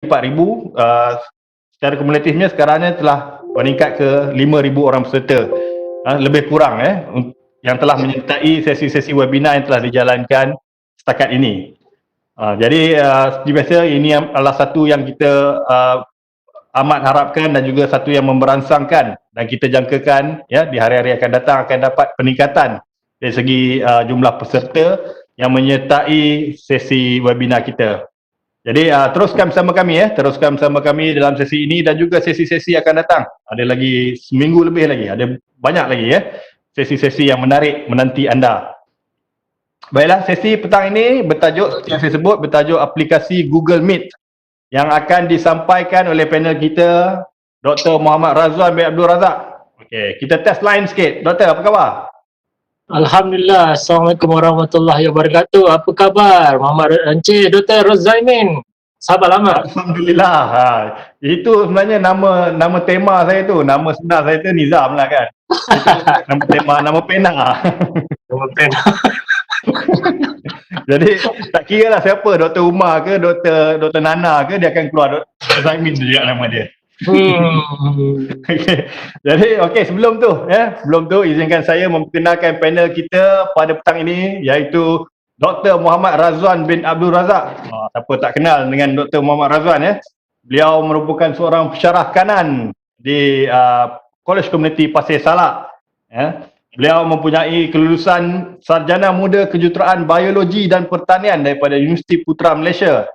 4,000, secara kumulatifnya sekarangnya telah meningkat ke 5,000 orang peserta, lebih kurang yang telah menyertai sesi-sesi webinar yang telah dijalankan setakat ini. Jadi seperti biasa, ini adalah satu yang kita amat harapkan dan juga satu yang memberangsangkan, dan kita jangkakan di hari-hari akan datang akan dapat peningkatan dari segi jumlah peserta yang menyertai sesi webinar kita. Jadi teruskan bersama kami dalam sesi ini dan juga sesi-sesi akan datang. Ada lagi seminggu lebih lagi, ada banyak lagi sesi-sesi yang menarik menanti anda. Baiklah, sesi petang ini seperti yang saya sebut, bertajuk aplikasi Google Meet yang akan disampaikan oleh panel kita, Dr. Muhammad Razwan bin Abdul Razak. Okey, kita test line sikit. Doktor, apa khabar? Alhamdulillah. Assalamualaikum warahmatullahi wabarakatuh. Apa khabar? Muhammad Encik Dr. Rozaimin. Sahabat lama. Alhamdulillah. Itu sebenarnya nama tema saya tu. Nama sebenar saya tu Nizam lah kan. Nama tema, nama pena. Nama pena. Jadi tak kira lah siapa, Dr. Umar ke, Dr. Nana ke, dia akan keluar Dr. Zaimin juga nama dia. Jadi sebelum tu izinkan saya memperkenalkan panel kita pada petang ini, iaitu Dr. Muhammad Razwan bin Abdul Razak. Siapa tak kenal dengan Dr. Muhammad Razwan Beliau merupakan seorang pensyarah kanan di College Community Pasir Salak. Beliau mempunyai kelulusan Sarjana Muda Kejuruteraan Biologi dan Pertanian daripada Universiti Putra Malaysia,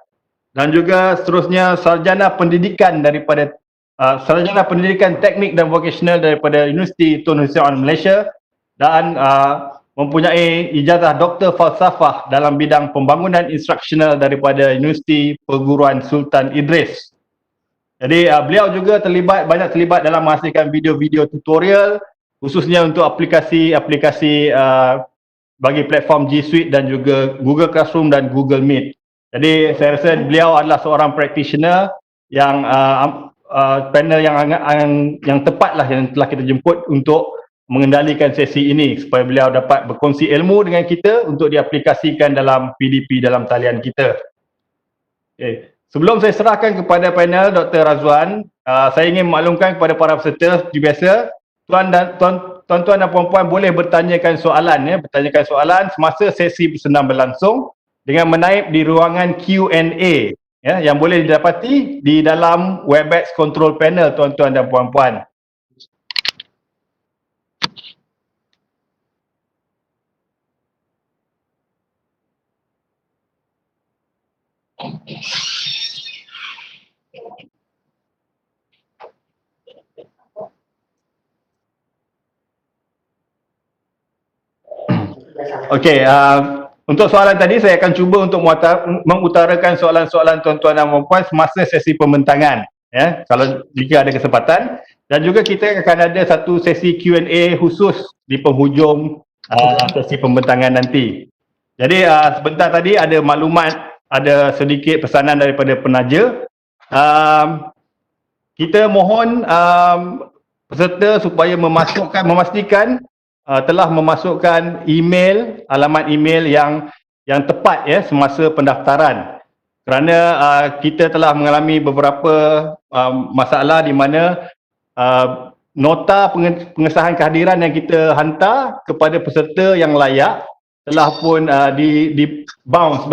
dan juga seterusnya Sarjana Pendidikan Teknik dan Vocational daripada Universiti Tun Hussein Malaysia, dan mempunyai ijazah Doktor Falsafah dalam bidang pembangunan instruksional daripada Universiti Perguruan Sultan Idris. Jadi beliau juga banyak terlibat dalam menghasilkan video-video tutorial khususnya untuk aplikasi-aplikasi bagi platform G Suite dan juga Google Classroom dan Google Meet. Jadi saya rasa beliau adalah seorang practitioner yang panel yang tepatlah yang telah kita jemput untuk mengendalikan sesi ini supaya beliau dapat berkongsi ilmu dengan kita untuk diaplikasikan dalam PDP dalam talian kita. Sebelum saya serahkan kepada panel Dr. Razwan, saya ingin maklumkan kepada para peserta seperti biasa, tuan-tuan dan puan-puan boleh bertanyakan soalan semasa sesi bersenam berlangsung dengan menaip di ruangan Q&A yang boleh didapati di dalam Webex control panel, tuan-tuan dan puan-puan. Untuk soalan tadi saya akan cuba untuk mengutarakan soalan-soalan tuan-tuan dan puan-puan semasa sesi pembentangan, kalau jika ada kesempatan, dan juga kita akan ada satu sesi Q&A khusus di penghujung sesi pembentangan nanti. Jadi sebentar tadi ada maklumat, ada sedikit pesanan daripada penaja. Kita mohon peserta supaya memastikan telah memasukkan alamat email yang tepat semasa pendaftaran, kerana kita telah mengalami beberapa masalah di mana nota pengesahan kehadiran yang kita hantar kepada peserta yang layak telah pun di bounce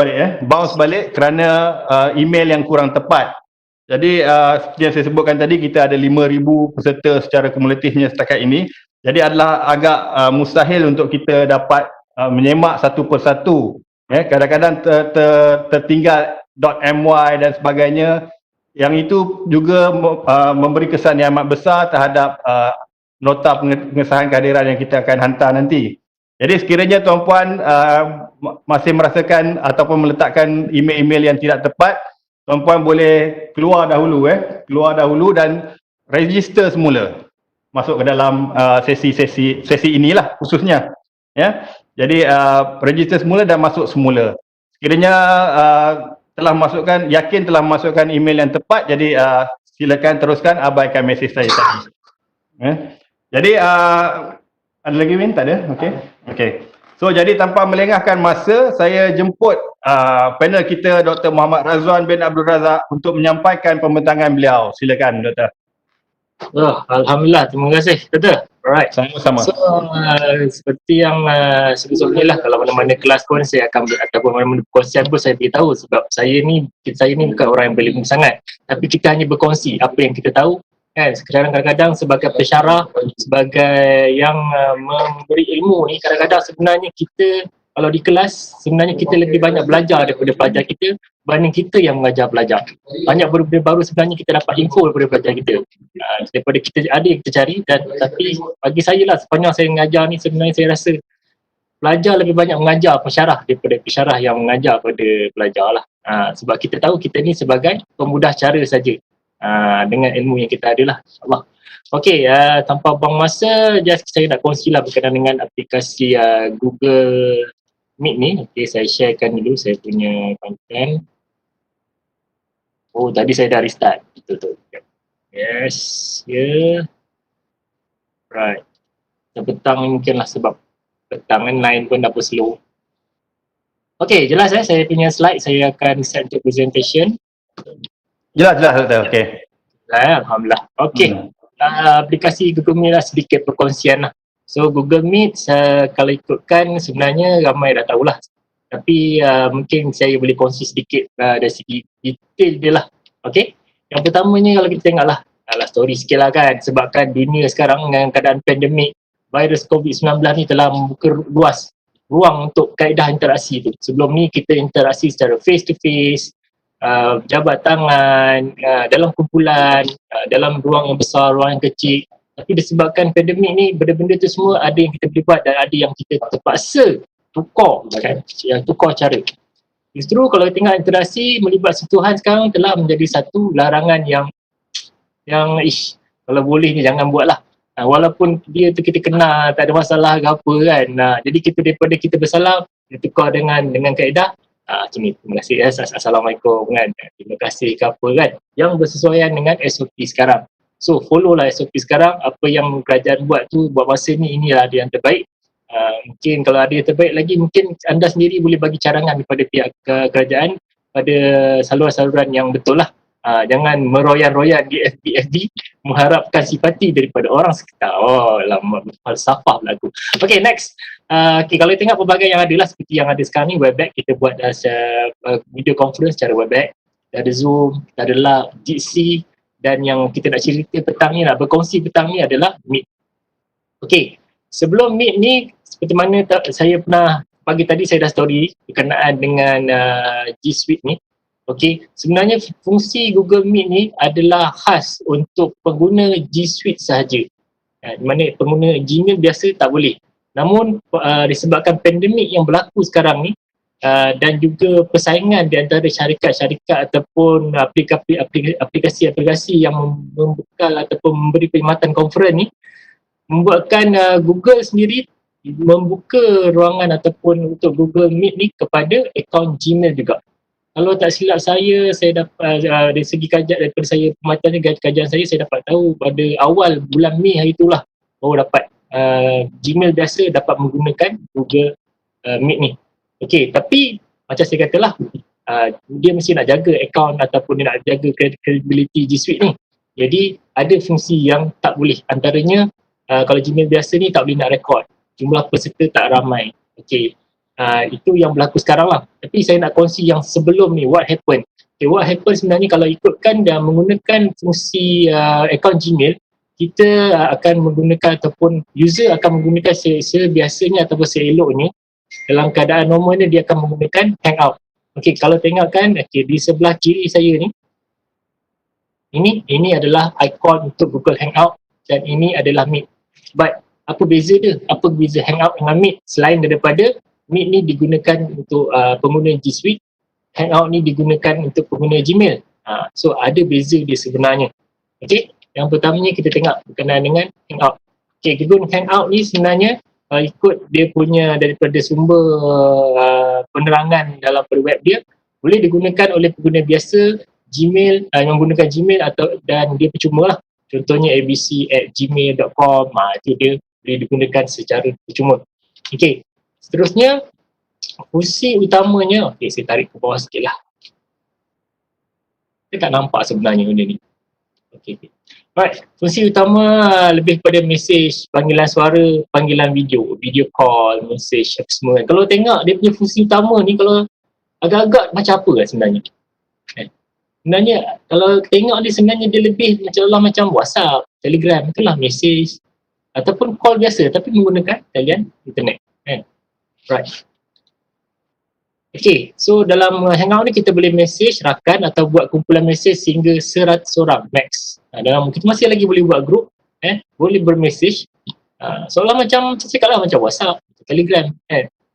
balik kerana email yang kurang tepat. Jadi seperti yang saya sebutkan tadi, kita ada 5,000 peserta secara kumulatifnya setakat ini. Jadi adalah agak mustahil untuk kita dapat menyemak satu persatu. Kadang-kadang tertinggal .my dan sebagainya. Yang itu juga memberi kesan yang amat besar terhadap nota pengesahan kehadiran yang kita akan hantar nanti. Jadi sekiranya tuan-puan masih merasakan ataupun meletakkan email-email yang tidak tepat, tuan-puan boleh keluar dahulu dan register semula masuk ke dalam sesi inilah khususnya, jadi register semula dan masuk semula. Sekiranya yakin telah masukkan email yang tepat, jadi silakan teruskan, abaikan mesej saya tadi. Jadi ada lagi Win? Tak ada? Okey. So jadi tanpa melengahkan masa, saya jemput panel kita Dr. Muhammad Razwan bin Abdul Razak untuk menyampaikan pembentangan beliau. Silakan Dr. Oh, Alhamdulillah, terima kasih Doktor. Alright. Sama-sama. So, seperti yang sebelum-sebelumnya lah, kalau mana-mana kelas pun saya akan ataupun mana-mana konsep pun saya beritahu, sebab saya ni bukan orang yang berilmu sangat, tapi kita hanya berkongsi apa yang kita tahu kan. Sekarang kadang-kadang sebagai pensyarah, sebagai yang memberi ilmu ni, kadang-kadang sebenarnya kita kalau di kelas sebenarnya kita lebih banyak belajar daripada pelajar kita berbanding kita yang mengajar pelajar. Banyak benda baru sebenarnya kita dapat info daripada pelajar kita, daripada kita ada yang kita cari. Dan tapi bagi saya lah, sepanjang saya mengajar ni, sebenarnya saya rasa pelajar lebih banyak mengajar pensyarah daripada pensyarah yang mengajar pada pelajar lah. Sebab kita tahu kita ni sebagai pemudah cara saja dengan ilmu yang kita ada lah, insyaAllah. Okey, tanpa buang masa, just saya nak kongsi lah berkenaan dengan aplikasi Google Meet ni. Okey, saya sharekan dulu saya punya konten. Oh, tadi saya dah restart. Betul. Yes, yeah. Right. Petang mungkin lah, sebab petang kan line pun dah slow. Okey, jelas saya punya slide saya akan set untuk presentation. Jelas Dr. Okey. Alhamdulillah. Okey. Aplikasi Google Meet lah sedikit perkongsian lah. So Google Meet kalau ikutkan sebenarnya ramai dah tahulah. Tapi mungkin saya boleh kongsi sedikit dari segi detail dia lah. Okey. Yang pertamanya kalau kita tengok lah story sikit lah kan, sebabkan dunia sekarang dengan keadaan pandemik, virus COVID-19 ni telah membuka luas ruang untuk kaedah interaksi tu. Sebelum ni kita interaksi secara face to face, jabat tangan, dalam kumpulan, dalam ruang yang besar, ruang yang kecil. Tapi disebabkan pandemik ni, benda-benda tu semua ada yang kita boleh buat dan ada yang kita terpaksa tukar kan, yang tukar cara. Justru kalau kita tengok interaksi melibat sentuhan sekarang telah menjadi satu larangan yang kalau boleh ni jangan buat lah. Walaupun dia tu kita kenal, tak ada masalah ke apa kan. Jadi kita daripada kita bersalah, kita tukar dengan kaedah. Terima kasih, Assalamualaikum kan, terima kasih ke apa kan, yang bersesuaian dengan SOP sekarang. So follow lah SOP sekarang, apa yang kerajaan buat tu buat masa ni, inilah dia yang terbaik. Mungkin kalau ada yang terbaik lagi, mungkin anda sendiri boleh bagi carangan kepada pihak kerajaan pada saluran-saluran yang betul lah. Jangan meroyan-royan di FB mengharapkan simpati daripada orang sekitar. Oh, lama falsafah lagu. Okay, next. Okay, kalau tengok pelbagai yang ada lah, seperti yang ada sekarang ni, Webex kita buat video conference secara Webex. Ada Zoom, kita ada Lab, Jitsi, dan yang kita nak cerita petang ni, nak berkongsi petang ni adalah Meet. Okay, sebelum Meet ni, seperti mana saya pernah, pagi tadi saya dah story berkenaan dengan G Suite ni. Okey, sebenarnya fungsi Google Meet ni adalah khas untuk pengguna G Suite sahaja. Di mana pengguna Gmail biasa tak boleh. Namun disebabkan pandemik yang berlaku sekarang ni dan juga persaingan di antara syarikat-syarikat ataupun aplikasi-aplikasi yang membekal ataupun memberi perkhidmatan conference ni, membuatkan Google sendiri membuka ruangan ataupun untuk Google Meet ni kepada akaun Gmail juga. Kalau tak silap saya dapat dari segi daripada saya pematahan kajian saya dapat tahu pada awal bulan Mei hari itulah baru dapat Gmail biasa dapat menggunakan Google Meet ni. Okey, tapi macam saya katalah, dia mesti nak jaga akaun ataupun dia nak jaga credibility G Suite ni. Jadi ada fungsi yang tak boleh, antaranya kalau Gmail biasa ni tak boleh nak rekod, jumlah peserta tak ramai. Okey. Itu yang berlaku sekarang lah. Tapi saya nak kongsi yang sebelum ni, what happened. Okay, what happened sebenarnya kalau ikutkan dan menggunakan fungsi akaun Gmail, kita akan menggunakan ataupun user akan menggunakan sebiasanya ataupun seeloknya. Dalam keadaan normalnya dia akan menggunakan Hangout. Okay, kalau tengokkan, okay, di sebelah kiri saya ni, ini adalah ikon untuk Google Hangout dan ini adalah Meet. But apa beza dia? Apa beza Hangout dengan Meet selain daripada Meet ni digunakan untuk pengguna G Suite, Hangout ni digunakan untuk pengguna Gmail. So ada beza dia sebenarnya. Okey, yang pertamanya kita tengok berkenaan dengan Hangout. Okey, Google Hangout ni sebenarnya ikut dia punya daripada sumber penerangan dalam web dia, boleh digunakan oleh pengguna biasa Gmail, yang menggunakan Gmail dan dia percuma lah. Contohnya abc@gmail.com, itu dia boleh digunakan secara percuma. Okey. Seterusnya, fungsi utamanya, okay, saya tarik ke bawah sikit lah. Saya tak nampak sebenarnya benda ni. Okay. Alright, fungsi utama lebih pada mesej, panggilan suara, panggilan video, video call, mesej apa semua. Kalau tengok dia punya fungsi utama ni, kalau agak-agak macam apa kan sebenarnya? Sebenarnya kalau tengok dia sebenarnya dia lebih macam WhatsApp, Telegram, itulah mesej ataupun call biasa tapi menggunakan talian internet. Right. Okay, so dalam Hangout ni kita boleh mesej rakan atau buat kumpulan mesej sehingga 100 orang max. Dalam kita masih lagi boleh buat group, boleh bermesej. Seolah macam saya cakap lah macam WhatsApp, Telegram,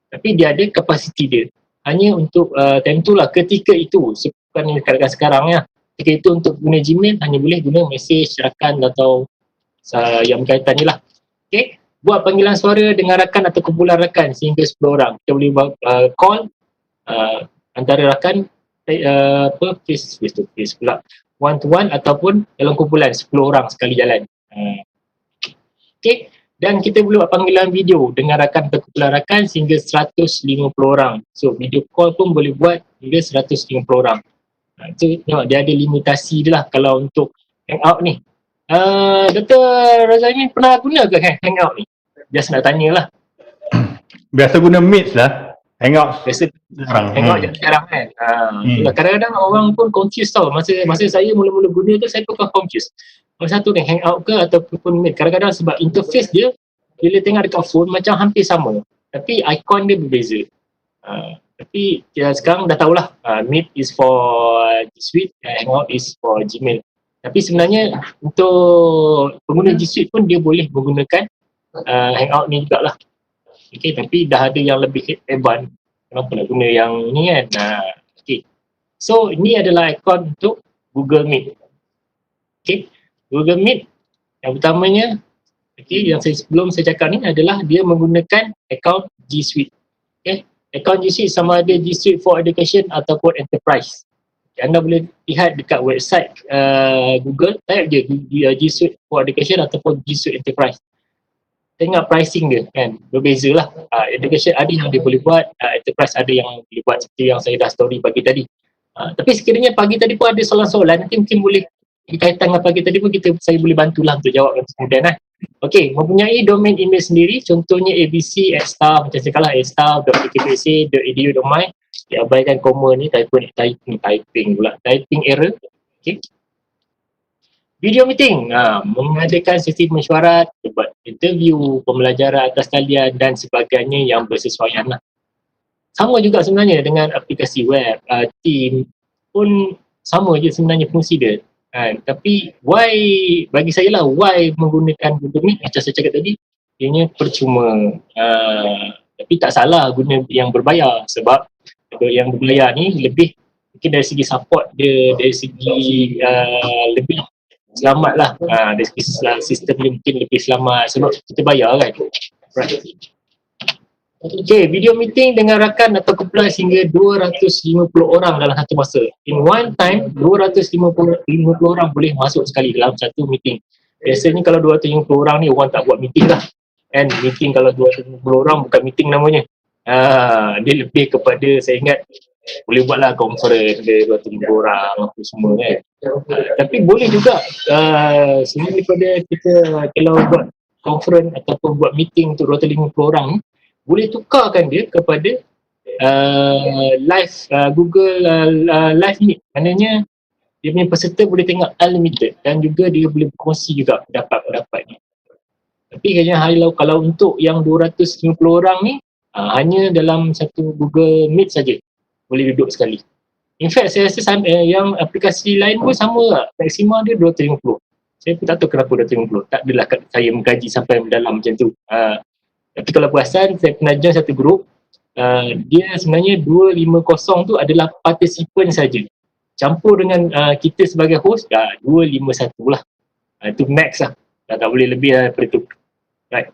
tapi dia ada kapasiti dia. Hanya untuk tentulah ketika itu, bukan kadang-kadang sekarang ya. Ketika itu untuk guna Gmail hanya boleh guna mesej rakan atau yang berkaitan ni lah. Okay, buat panggilan suara dengan rakan atau kumpulan rakan sehingga 10 orang. Kita boleh buat call antara rakan face to face pula, one to one ataupun dalam kumpulan 10 orang sekali jalan. Okay, dan kita boleh buat panggilan video dengan rakan atau kumpulan rakan sehingga 150 orang. So video call pun boleh buat hingga 150 orang. So tengok dia ada limitasi dia lah kalau untuk Hangout ni. Dr. Razami pernah guna ke Hangout ni? Just nak tanya lah. Biasa guna Meet lah. Hangout Biasa sekarang. Hangout jarang kan. Kadang-kadang orang pun confused tau. Masa saya mula-mula guna tu saya pun confused. Masa satu ni Hangout ke ataupun Meet. Kadang-kadang sebab interface dia bila tengok dekat phone macam hampir sama. Tapi ikon dia berbeza. Tapi sekarang dah tahulah Meet is for G Suite, Hangout is for Gmail. Tapi sebenarnya untuk pengguna G Suite pun dia boleh menggunakan Hangout ni jugalah. Okay, tapi dah ada yang lebih advance. Kenapa nak guna yang ni kan? Okay. So, ini adalah ikon untuk Google Meet. Okay, Google Meet yang utamanya, okay, yang sebelum saya cakap ni adalah dia menggunakan akaun G Suite. Okay, akaun G Suite sama ada G Suite for Education ataupun Enterprise. Okay, anda boleh lihat dekat website Google, type je G Suite for Education ataupun G Suite Enterprise. Tengok pricing dia kan, berbeza lah. Education ada yang dia boleh buat, Enterprise ada yang boleh buat seperti yang saya dah story pagi tadi. Tapi sekiranya pagi tadi pun ada soalan-soalan, nanti mungkin boleh berkaitan dengan pagi tadi pun saya boleh bantulah untuk jawab kemudian lah. Okay, mempunyai domain email sendiri, contohnya abc @staff, macam saya kalah staff.tkpc.edu.my. Diabaikan koma ni, typing error. Okay. Video meeting, mengadakan sesi mesyuarat, buat interview, pembelajaran atas talian dan sebagainya yang bersesuaian lah. Sama juga sebenarnya dengan aplikasi web, team pun sama je sebenarnya fungsi dia. Tapi bagi saya lah, why menggunakan Google Meet macam saya cakap tadi, ianya percuma. Tapi tak salah guna yang berbayar sebab yang berbayar ni lebih mungkin dari segi support dia, dari segi lebih selamat lah, dari segi sistem dia mungkin lebih selamat sebab kita bayar kan. Right. Okay, video meeting dengan rakan atau kumpulan sehingga 250 orang dalam satu masa. In one time, 250 orang boleh masuk sekali dalam satu meeting. Biasanya kalau 250 orang ni orang tak buat meeting lah. And meeting kalau 250 orang bukan meeting namanya. Dia lebih kepada, saya ingat boleh buatlah conference dia 250 orang apa semua kan. Tapi boleh juga selain daripada kita kalau buat conference ataupun buat meeting untuk 250 orang ni, boleh tukarkan dia kepada live Google Live Meet. Maknanya dia punya peserta boleh tengok unlimited dan juga dia boleh berkongsi juga pendapat-pendapatnya. Tapi kayaknya kalau untuk yang 250 orang ni hanya dalam satu Google Meet saja boleh duduk sekali. In fact saya rasa yang aplikasi lain pun sama lah. Maksimal dia 250. Saya pun tak tahu kenapa 250. Tak adalah saya mengkaji sampai mendalam macam tu. Tapi kalau perasan saya pernah join satu grup, dia sebenarnya 250 tu adalah participant saja. Campur dengan kita sebagai host, 251 lah. Itu max lah. Tak boleh lebih daripada tu. Right.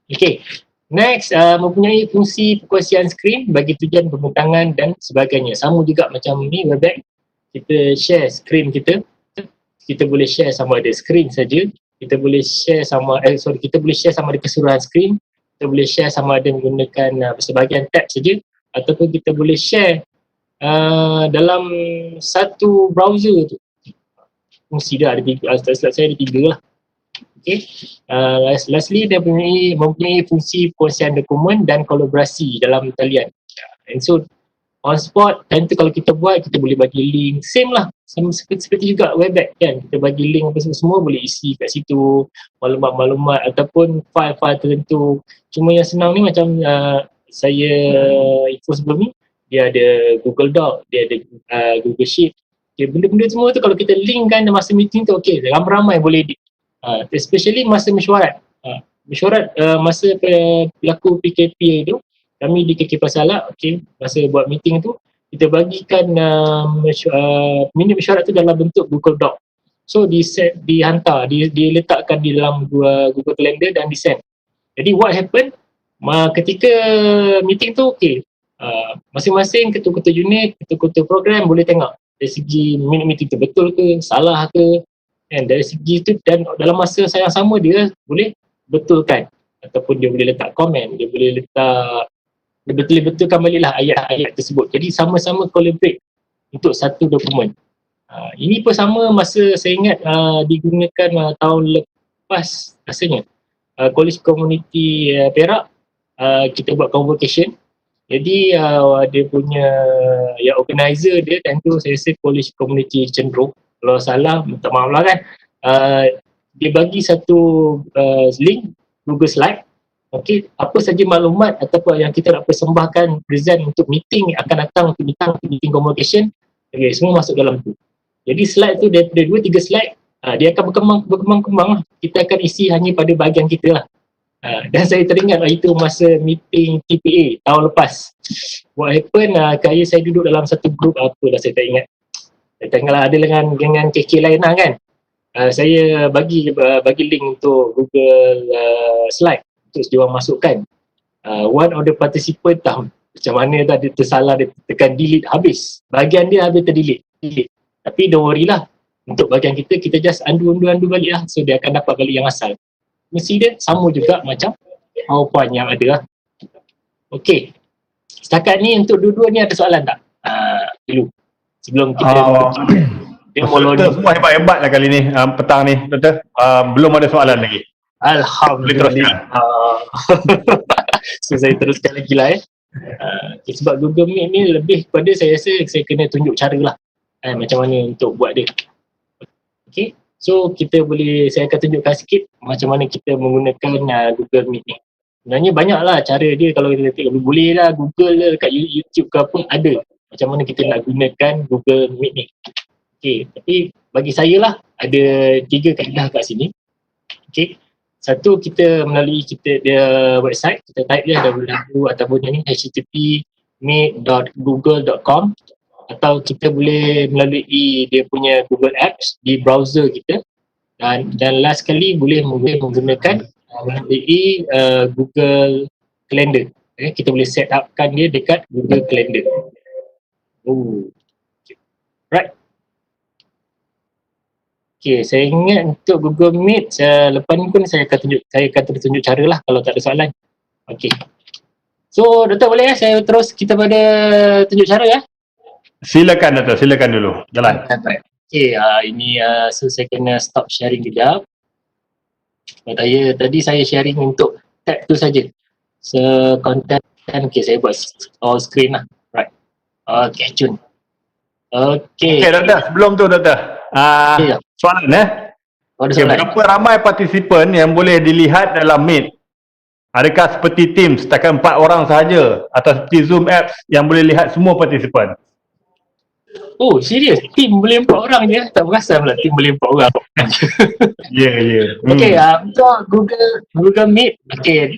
Okay. Next, mempunyai fungsi perkongsian skrin bagi tujuan pembentangan dan sebagainya. Sama juga macam ni Webex. Kita share skrin kita. Kita boleh share sama ada skrin saja. Kita boleh share sama ada keseluruhan skrin kita boleh share sama ada menggunakan sebahagian tab saja, ataupun kita boleh share dalam satu browser tu. Fungsi dia ada tiga, saya ada tiga lah. Okay. Lastly, dia mempunyai fungsi perkongsian dokumen dan kolaborasi dalam talian. And so on spot, time tu kalau kita buat, kita boleh bagi link, same lah, sama seperti juga Webex kan, kita bagi link apa semua boleh isi kat situ, maklumat-maklumat ataupun file-file tertentu. Cuma yang senang ni macam saya info sebelum ni, dia ada Google Doc, dia ada Google Sheet. Okay, benda-benda semua tu kalau kita link kan masa meeting tu, okay, ramai-ramai boleh edit. Especially masa mesyuarat. Mesyuarat masa berlaku PKP tu, kami di KK Pasalat, okay, masa buat meeting tu, kita bagikan minit mesyuarat tu dalam bentuk Google Doc. So dihantar, diletakkan di dalam Google Calendar dan di-send. Jadi what happen, ketika meeting tu, okay, masing-masing ketua-ketua unit, ketua-ketua program boleh tengok dari segi minit meeting tu betul ke, salah ke, dan dari segi tu, dan dalam masa yang sama dia boleh betulkan ataupun dia boleh letak komen, dia boleh letak, dia betul-betulkan baliklah ayat-ayat tersebut. Jadi sama-sama collaborate untuk satu dokumen. Ini pun sama masa saya ingat digunakan tahun lepas rasanya. College Community Perak, kita buat convocation. Jadi dia punya organizer dia, tentu saya rasa College Community Cenderung, kalau salah minta maaf lah kan. Dia bagi satu link Google Slide, okay, apa saja maklumat ataupun yang kita nak persembahkan present untuk meeting akan datang, untuk meeting convocation, okay, semua masuk dalam tu. Jadi slide tu daripada 2-3 slide, dia akan berkembang. Kita akan isi hanya pada bahagian kita lah. Dan saya teringat itu masa meeting TPA tahun lepas. What happen, kaya saya duduk dalam satu grup apa dah saya tak ingat. Saya tengoklah ada dengan KK lain lah kan. Saya bagi link untuk Google Slide untuk diorang masukkan. One of the participant tahu macam mana tadi tersalah, dia tekan delete, habis. Bahagian dia habis terdelete. Tapi don't worry lah. Untuk bahagian kita just undo balik lah. So dia akan dapat balik yang asal. Mesti dia sama juga macam PowerPoint yang ada lah. Okay. Setakat ni untuk dua-dua ni ada soalan tak? Dulu. Sebelum kita Doktor semua hebat-hebat lah kali ni, petang ni Doktor. Belum ada soalan lagi. Alhamdulillah. So saya teruskan lagi lah sebab Google Meet ni lebih kepada saya rasa saya kena tunjuk cara lah macam mana untuk buat dia. Okay. So saya akan tunjukkan sikit macam mana kita menggunakan Google Meet ni. Sebenarnya banyak lah cara dia, kalau kita tengok boleh lah Google lah, kat YouTube ke apa ada macam mana kita nak gunakan Google Meet ni. Okay, tapi bagi saya lah ada 3 kaedah kat sini. Okay, satu kita melalui dia website, kita type je www ataupun ni http://meet.google.com, atau kita boleh melalui dia punya Google Apps di browser kita, dan last sekali boleh menggunakan melalui Google Calendar. Kita boleh set upkan dia dekat Google Calendar. Right. Okay, saya ingat untuk Google Meet lepas ni pun saya akan tunjuk cara lah kalau tak ada soalan. Okay. So Doktor boleh saya terus kita pada tunjuk cara ya? Silakan Doktor, silakan dulu. Jalan. Okay, ini so saya kena stop sharing kejap. Tadi saya sharing untuk tab tu saja. So content, okay, saya buat all screen lah. Right. Okay, cun. Okay. Okay Doktor, sebelum tu Doktor. Soalan berapa ramai partisipan yang boleh dilihat dalam Meet? Adakah seperti Teams setakat 4 orang sahaja atau seperti Zoom apps yang boleh lihat semua partisipan? Oh, serius? Team boleh 4 orang je? Tak perasan pula team boleh 4 orang. Ya. Okay, untuk Google Meet, okay,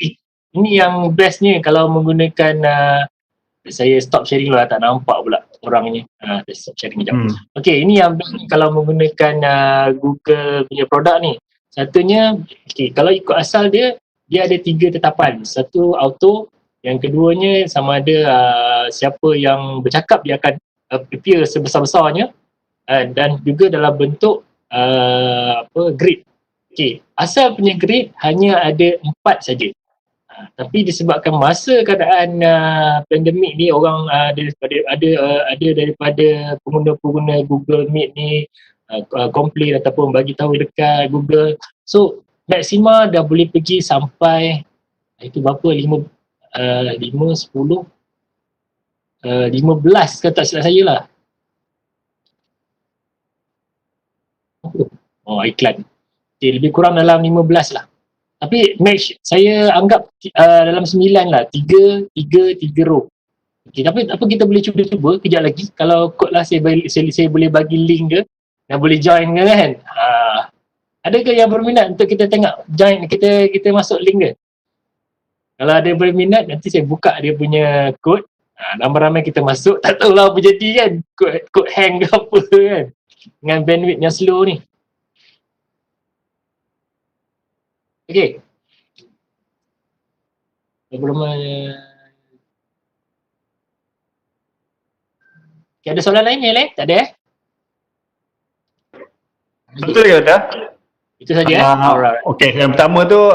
ini yang bestnya kalau menggunakan saya stop sharing lah, tak nampak pula orangnya. Saya stop sharing sekejap. Okay, ini yang best kalau menggunakan Google punya produk ni. Satunya, okay, kalau ikut asal dia ada 3 tetapan. Satu auto, yang keduanya sama ada siapa yang bercakap dia akan appear sebesar-besarnya, dan juga dalam bentuk grid. Okay, asal punya grid hanya ada 4 saja. Tapi disebabkan masa keadaan pandemik ni, orang ada daripada pengguna-pengguna Google Meet ni komplain ataupun bagi tahu dekat Google. So maksima dah boleh pergi sampai itu berapa, 5, 10, 15 ke tak silap saya lah. Oh, iklan. Okay, lebih kurang dalam 15 lah. Tapi match saya anggap dalam 9 lah. 3 row. Okay, tapi apa kita boleh cuba kejap lagi. Kalau kod lah saya boleh bagi link ke, dah boleh join ke kan. Adakah yang berminat untuk kita tengok join, kita masuk link ke? Kalau ada yang berminat, nanti saya buka dia punya kod. Ramai-ramai kita masuk, tak tahulah apa jadi kan. Kod hang ke apa kan. Dengan bandwidth yang slow ni. Okay. Belum okay, ada soalan lain ni, tak ada Betul ke tak? Itu saja Alright. Okey, yang pertama tu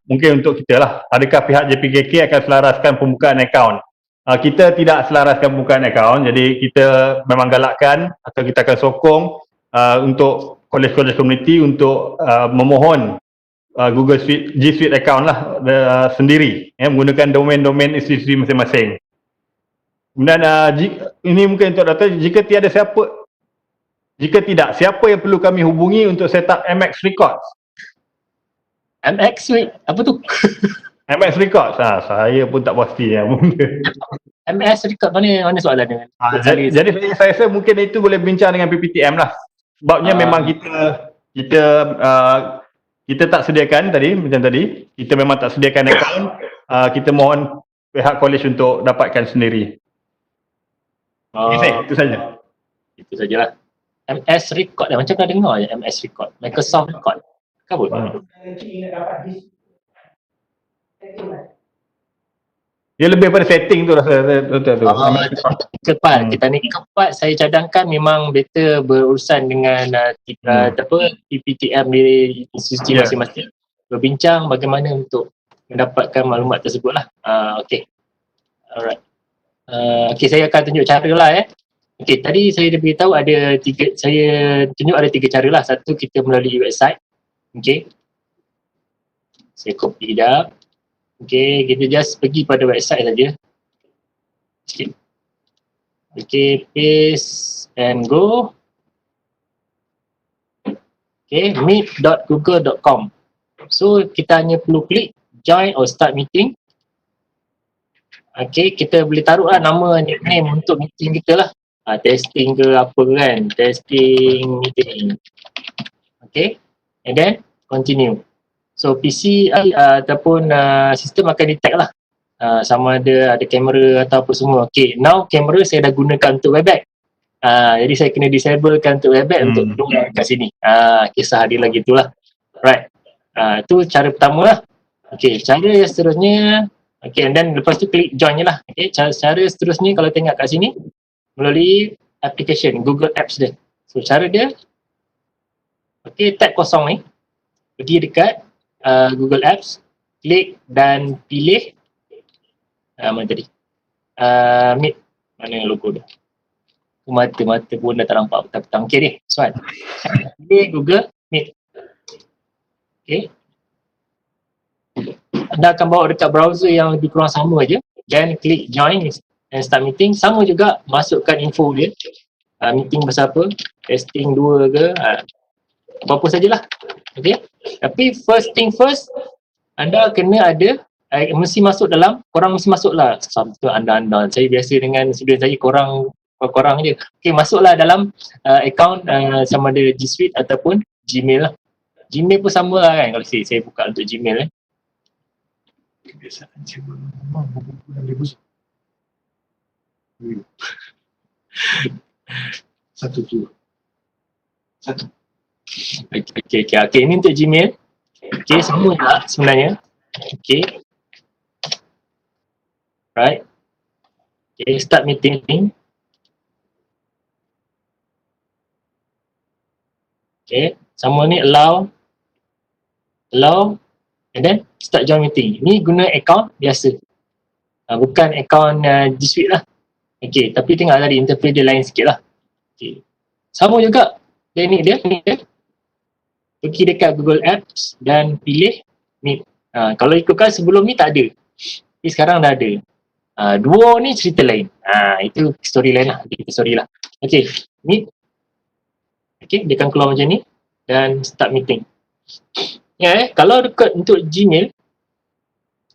mungkin untuk kita lah. Adakah pihak JPKK akan selaraskan pembukaan akaun? Kita tidak selaraskan pembukaan akaun, jadi kita memang galakkan atau kita akan sokong untuk kolej-kolej komuniti untuk memohon Google Suite, G Suite account lah sendiri, menggunakan domain-domain institusi masing-masing. Kemudian ini mungkin untuk data, jika tidak, siapa yang perlu kami hubungi untuk set up MX Records? MX Suite, apa tu? MX Records, saya pun tak pasti MS Record mana soalan dia? Jadi saya rasa mungkin itu boleh bincang dengan PPTM lah. Sebabnya memang kita tak sediakan macam tadi, kita memang tak sediakan akaun, kita mohon pihak kolej untuk dapatkan sendiri. Itu saja. Itu sajalah. MS Record dah, macam pernah dengar je MS Record, Microsoft Record. Apa? Dia lebih pada setting tu rasa tu. Kita ni keempat saya cadangkan memang better berurusan dengan PPTM di institusi masing-masing. Berbincang bagaimana untuk mendapatkan maklumat tersebut lah. Okay. Alright. Okay, saya akan tunjuk cara lah Okay, tadi saya dah beritahu ada tiga cara lah. Satu, kita melalui website. Okay. Saya copy dah. Okay, kita just pergi pada website saja. Okay, paste and go. Okay, meet.google.com. So, kita hanya perlu klik join or start meeting. Okay, kita boleh taruh lah nama, nickname untuk meeting kita lah. Testing ke apa kan, testing meeting. Okay, and then continue. So PC ataupun sistem akan detect lah sama ada kamera atau apa semua. Okay, now kamera saya dah gunakan untuk Webex. Jadi saya kena disablekan untuk Webex untuk keluar kat sini. Kisah dia lagi itulah. Right. Itu cara pertama lah. Okay, cara yang seterusnya. Okay, and then lepas tu klik join je lah. Okay, cara seterusnya kalau tengok kat sini melalui application Google Apps dia. So cara dia, okay, tab kosong ni, pergi dekat Google Apps, klik dan pilih mana tadi? Meet. Mana logo dia? Mata pun dah tak nampak petang-petang. Okay ni, soal. Pilih Google Meet. Okay. Anda akan bawa dekat browser yang lebih kurang sama je. Then klik join and start meeting. Sama juga, masukkan info dia. Meeting pasal apa? Testing 2 ke? Apa-apa sajalah. Okay. Tapi first thing first, anda kena ada, mesti masuk dalam, korang mesti masuk lah. Anda, saya biasa dengan student saya, korang je. Okay, masuklah dalam account sama ada G Suite ataupun Gmail lah. Gmail pun sama lah kan, kalau saya buka untuk Gmail kebiasaan siapa? Satu. Okay, ini untuk Gmail. Okay, sama juga sebenarnya. Okay. Right. Okay, start meeting. Okay, sama ni allow. and then start join meeting. Ni guna account biasa, bukan account G Suite lah. Okay, tapi tengok tadi interface dia lain sikit lah. Okay. Sama juga teknik dia, pergi dekat Google Apps dan pilih Meet. Kalau ikutkan sebelum ni tak ada, tapi sekarang dah ada. Duo ni cerita lain. Itu story lain lah, kita story lah. Okay, Meet. Okay, dia akan keluar macam ni dan start meeting. Kalau dekat untuk Gmail,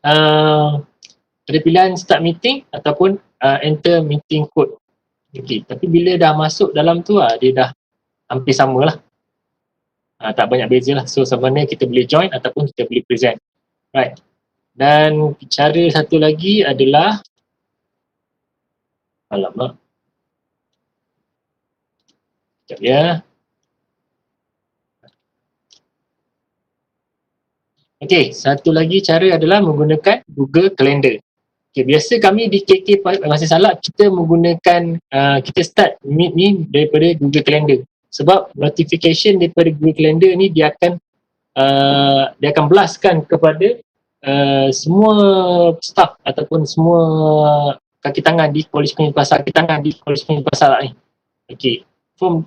ada pilihan start meeting ataupun enter meeting code. Okay, tapi bila dah masuk dalam tu dia dah hampir sama lah. Tak banyak beza lah. So sama mana kita boleh join ataupun kita boleh present. Right. Dan cara satu lagi adalah, alamak, sekejap ya. Okay, satu lagi cara adalah menggunakan Google Calendar. Okay, biasa kami di KK Masjid Salak kita menggunakan, kita start Meet ni daripada Google Calendar. Sebab notification daripada Google Calendar ni dia akan blastkan kepada semua staff ataupun semua kaki tangan di Kolej Penguji Pasar, ni. Okay.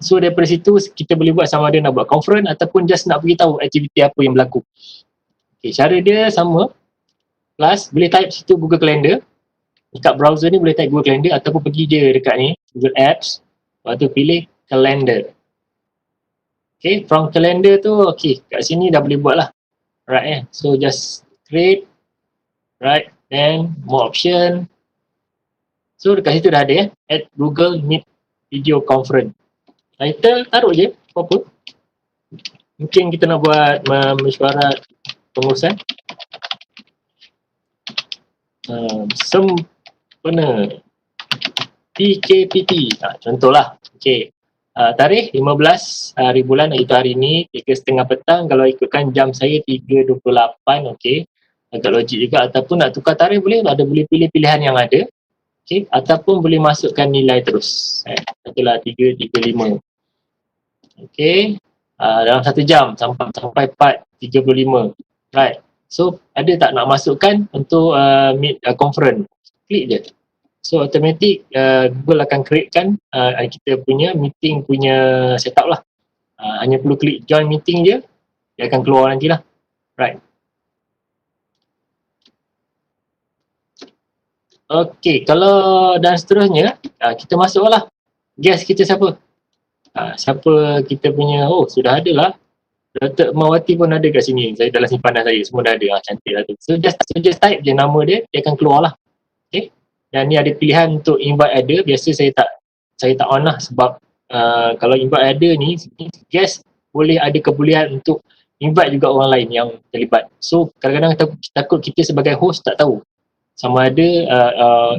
So daripada situ kita boleh buat sama ada nak buat conference ataupun just nak beritahu aktiviti apa yang berlaku. Okay, cara dia sama. Plus boleh type situ Google Calendar. Dekat browser ni boleh type Google Calendar ataupun pergi je dekat ni Google Apps. Lepas tu pilih Calendar. Okay, from Calendar tu okay, kat sini dah boleh buat lah. Right, so just create. Right, then more option. So dekat situ dah ada add Google Meet Video Conference. Title taruh je apa-apa. Mungkin kita nak buat mesyuarat pengurusan sempena PKPT, contohlah. Okay. Tarikh 15 hari bulan, iaitu hari ni 3.30 petang. Kalau ikutkan jam saya 3.28, okay, agak logik juga. Ataupun nak tukar tarikh boleh pilih pilihan yang ada, okay, ataupun boleh masukkan nilai terus. Katalah 3.35, okay, dalam 1 jam sampai 4.35. Right, so ada tak nak masukkan untuk meet conference, klik je. So automatic Google akan createkan kita punya meeting punya setup lah. Hanya perlu klik join meeting je, dia akan keluar nanti lah. Right. Okay, kalau dan seterusnya kita masuk lah. Guess kita siapa? Siapa kita punya, sudah ada lah. Dr. Mawati pun ada kat sini. Saya dalam simpanan saya, semua dah ada. Cantik lah tu. So just type je nama dia akan keluar lah. Okay. Dan ni ada pilihan untuk invite ada. Biasa saya tak on lah sebab kalau invite ada ni, guest boleh ada kebolehan untuk invite juga orang lain yang terlibat. So kadang-kadang takut kita sebagai host tak tahu sama ada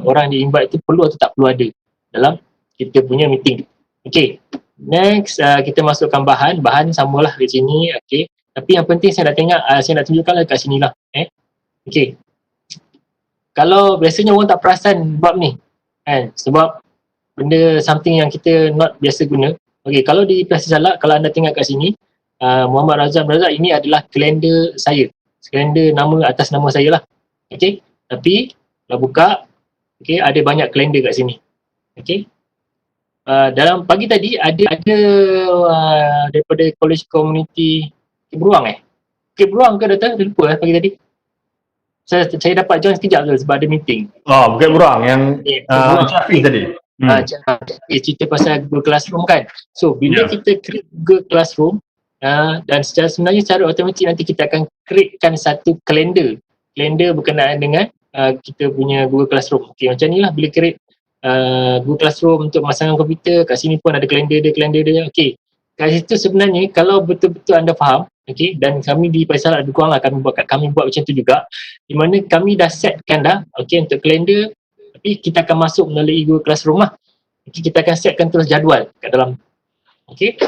orang yang invite tu perlu atau tak perlu ada dalam kita punya meeting. Okay. Next, kita masukkan bahan samalah di sini, okay. Tapi yang penting saya nak tunjukkan kat sini lah. Okay. Kalau biasanya orang tak perasan bab ni, sebab benda something yang kita not biasa guna. Okay, kalau di Masjid Salak, kalau anda tengok kat sini, Muhammad Razak, ini adalah kalender saya. Kalender atas nama saya lah. Okay, tapi kalau buka, okay, ada banyak kalender kat sini. Okay. Dalam pagi tadi ada daripada College Community Beruang Beruang ke datang? Saya lupa pagi tadi. Saya dapat join sekejap tu sebab ada meeting. Bukan Beruang yang Hafiz tadi. Cerita pasal Google Classroom kan. So bila kita create Google Classroom dan sebenarnya secara automatik nanti kita akan createkan satu kalender berkenaan dengan kita punya Google Classroom. Okay, macam ni lah bila create Google Classroom untuk masangan komputer. Kat sini pun ada kalender dia. Okay, kat situ sebenarnya kalau betul-betul anda faham, okay, dan kami di Pasal ada kurang lah kami buat macam tu juga, di mana kami dah setkan dah, okay, untuk kalender, tapi kita akan masuk melalui Google Classroom lah. Okay, kita akan setkan terus jadual kat dalam. Okay,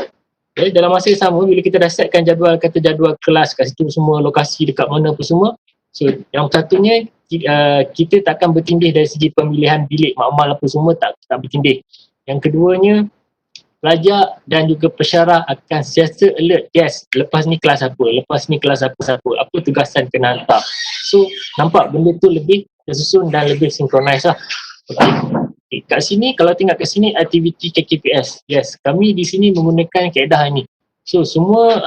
dalam masa yang sama bila kita dah setkan jadual, kata jadual kelas kat situ semua, lokasi dekat mana apa semua. So yang satunya kita takkan bertindih dari segi pemilihan bilik makmal apa semua, tak bertindih. Yang keduanya pelajar dan juga pesyarah akan sentiasa alert. Yes, lepas ni kelas apa, lepas ni kelas apa tugasan kena hantar. So nampak benda tu lebih tersusun dan lebih synchronize lah. Okay. Kat sini, kalau tengok kat sini aktiviti KKPS. Yes, kami di sini menggunakan kaedah ini. So semua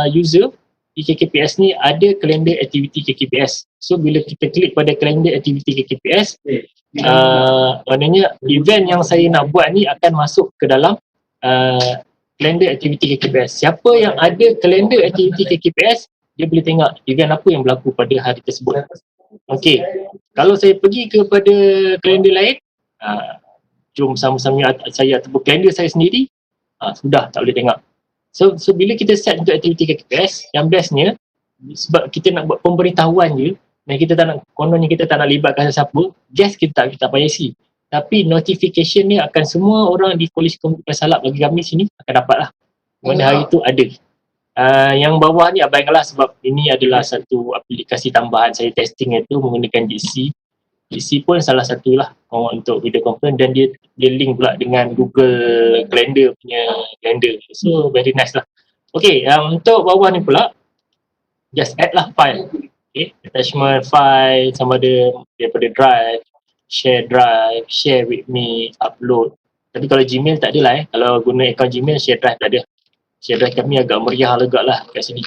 user di KKPS ni ada kalender aktiviti KKPS. So bila kita klik pada kalender aktiviti KKPS, maknanya event yang saya nak buat ni akan masuk ke dalam kalender aktiviti KKPS. Siapa yang ada kalender aktiviti KKPS, dia boleh tengok event apa yang berlaku pada hari tersebut. Okey, kalau saya pergi kepada kalender lain, jom sama-sama saya ataupun kalender saya sendiri, sudah tak boleh tengok. So bila kita set untuk aktiviti KKPS, yang bestnya sebab kita nak buat pemberitahuan je dan kita tak nak, kononnya kita tak nak libatkan siapa, guest kita tak payah isi. Tapi notification ni akan semua orang di Kolej Komputer Salab bagi kami sini akan dapat lah. Pada hari tu ada. Yang bawah ni abaikanlah sebab ini adalah satu aplikasi tambahan saya testing itu menggunakan Jitsi. Jitsi pun salah satulah untuk video conference dan dia link pula dengan Google Calendar punya calendar. So very nice lah. Okay, untuk bawah ni pula just add lah file. Okay, attachment file sama ada daripada drive, share with me, upload. Tapi kalau Gmail tak ada lah kalau guna akaun Gmail, share drive tak ada. Share drive kami agak meriah agak lah kat sini.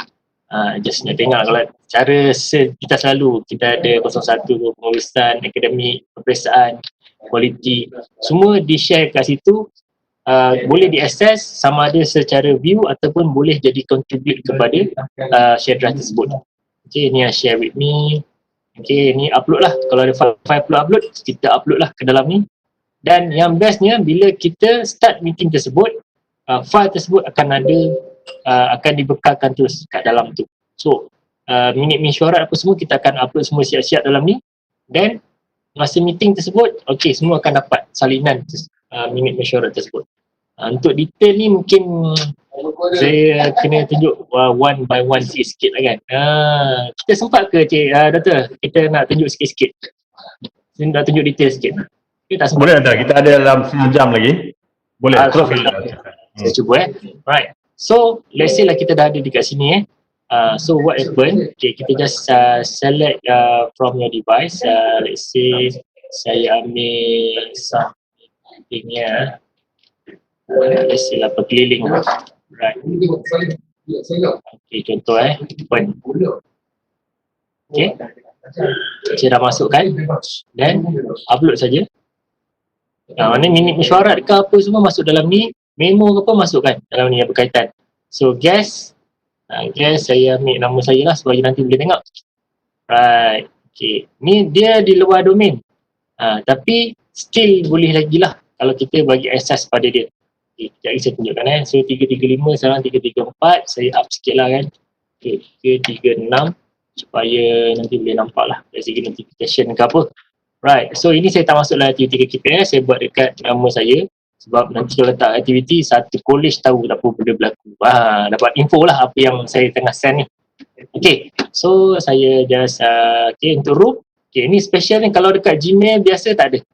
Just nak tengok kalau cara kita selalu, kita ada 01 pengurusan, akademik, peperiksaan, quality, semua di-share kat situ. Boleh diakses sama ada secara view ataupun boleh jadi contribute kepada share drive tersebut. Okay, ni share with me. Okay, ni upload lah. Kalau ada file perlu upload, kita upload lah ke dalam ni. Dan yang bestnya, bila kita start meeting tersebut, file tersebut akan ada, akan dibekalkan terus kat dalam tu. So, minit mesyuarat apa semua, kita akan upload semua siap-siap dalam ni. Dan masa meeting tersebut, okay, semua akan dapat salinan minit mesyuarat tersebut. Untuk detail ni mungkin saya kena tunjuk one by one sikit lah kan. Kita sempat ke Cik Doktor? Kita nak tunjuk sikit-sikit. Saya nak tunjuk detail sikit. Kita tak sempat. Boleh ada, kita ada dalam setengah jam lagi. Boleh. Saya cuba Right. So, let's say lah kita dah ada dekat sini so what happen? Okay, kita just select from your device. Let's say saya ambil something let's say lah berkeliling. Right. Okay, contoh open. Okay. Saya dah masukkan dan upload saja. Mana minit mesyuarat ke apa semua masuk dalam ni, memo ke apa masukkan dalam ni yang berkaitan. So guest saya ambil nama saya lah supaya nanti boleh tengok. Right. Okay. Ni dia di luar domain. Tapi still boleh lagi lah kalau kita bagi akses pada dia. Okay, sekejap saya tunjukkan So 335 sekarang 334, saya up sikit lah kan. Okay, 336 supaya nanti boleh nampak lah dari segi notification ke apa. Right, so ini saya tak masuk dalam aktiviti KKPS, saya buat dekat nama saya. Sebab nanti kalau letak aktiviti, satu kolej tahu apa benda berlaku. Dapat info lah apa yang saya tengah send ni. Okay, so saya just, okay, untuk room. Okay, ni special ni kalau dekat Gmail biasa tak ada.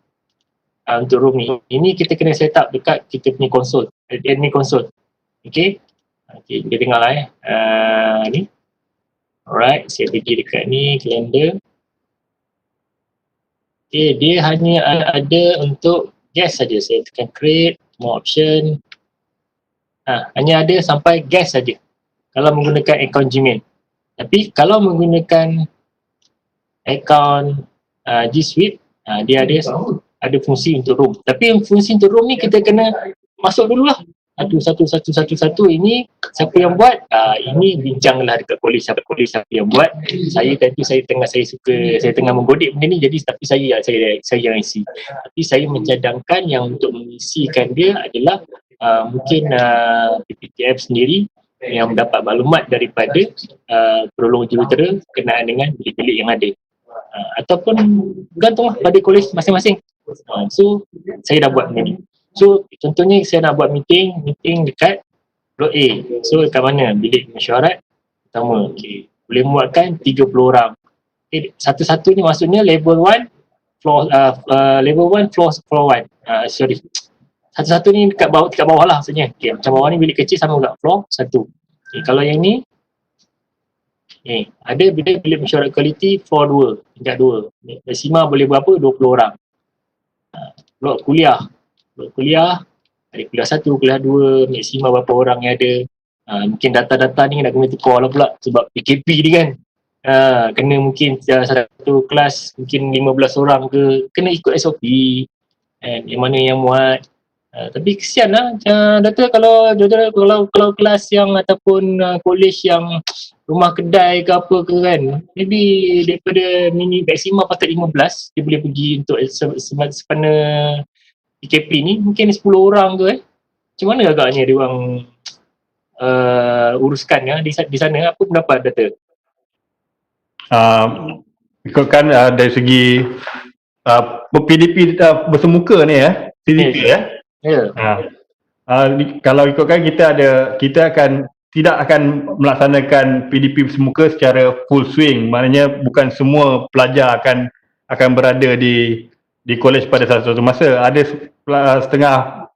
Untuk room ni, ini kita kena set up dekat kita punya konsol, admin konsol. Okay, kita tengok lah ni. Alright, saya pergi dekat ni, calendar. Okay, dia hanya ada untuk guest saja. Saya tekan create, more option. Hanya ada sampai guest saja kalau menggunakan akaun Gmail. Tapi kalau menggunakan akaun G Suite, dia ada fungsi untuk room. Tapi fungsi untuk room ni kita kena masuk dululah. Satu ini siapa yang buat? Ini bincanglah dekat kolej siapa yang buat. Saya tengah menggodek benda ni, jadi tapi saya yang isi. Tapi saya mencadangkan yang untuk mengisikan dia adalah mungkin PPTF sendiri yang mendapat maklumat daripada perolong jurutera berkenaan dengan bilik-bilik yang ada. Ataupun bergantunglah pada kolej masing-masing. So saya dah buat benda ni. So contohnya saya nak buat meeting dekat blok A. So dekat mana? Bilik mesyuarat pertama. Okay. Boleh muatkan 30 orang. Okay. Satu-satu ni maksudnya level 1 floor 1. satu-satu ni dekat bawah lah maksudnya. Okay, macam bawah ni bilik kecil sama pula floor satu. Okay, kalau yang ni ada bilik mesyuarat kualiti floor 2, tingkat 2. Maksima boleh berapa? 20 orang. Blok kuliah. Ada kuliah 1, kuliah 2, maksima berapa orang yang ada. Mungkin data-data ni nak kena tukar lah pula sebab PKP ni kan. Kena mungkin satu kelas mungkin 15 orang ke, kena ikut SOP. Yang mana yang muat. Tapi kesian lah data kalau kelas yang ataupun college yang rumah kedai ke apa ke kan, maybe daripada maksima patut 15 dia boleh pergi untuk sepana PKP ni mungkin 10 orang ke macam mana agaknya dia orang uruskan ya di sana. Apa pendapat data? Ikutkan dari segi PDP bersemuka ni CDP kalau ikutkan kita akan tidak akan melaksanakan PDP bersemuka secara full swing, maknanya bukan semua pelajar akan berada di kolej pada satu masa. Ada setengah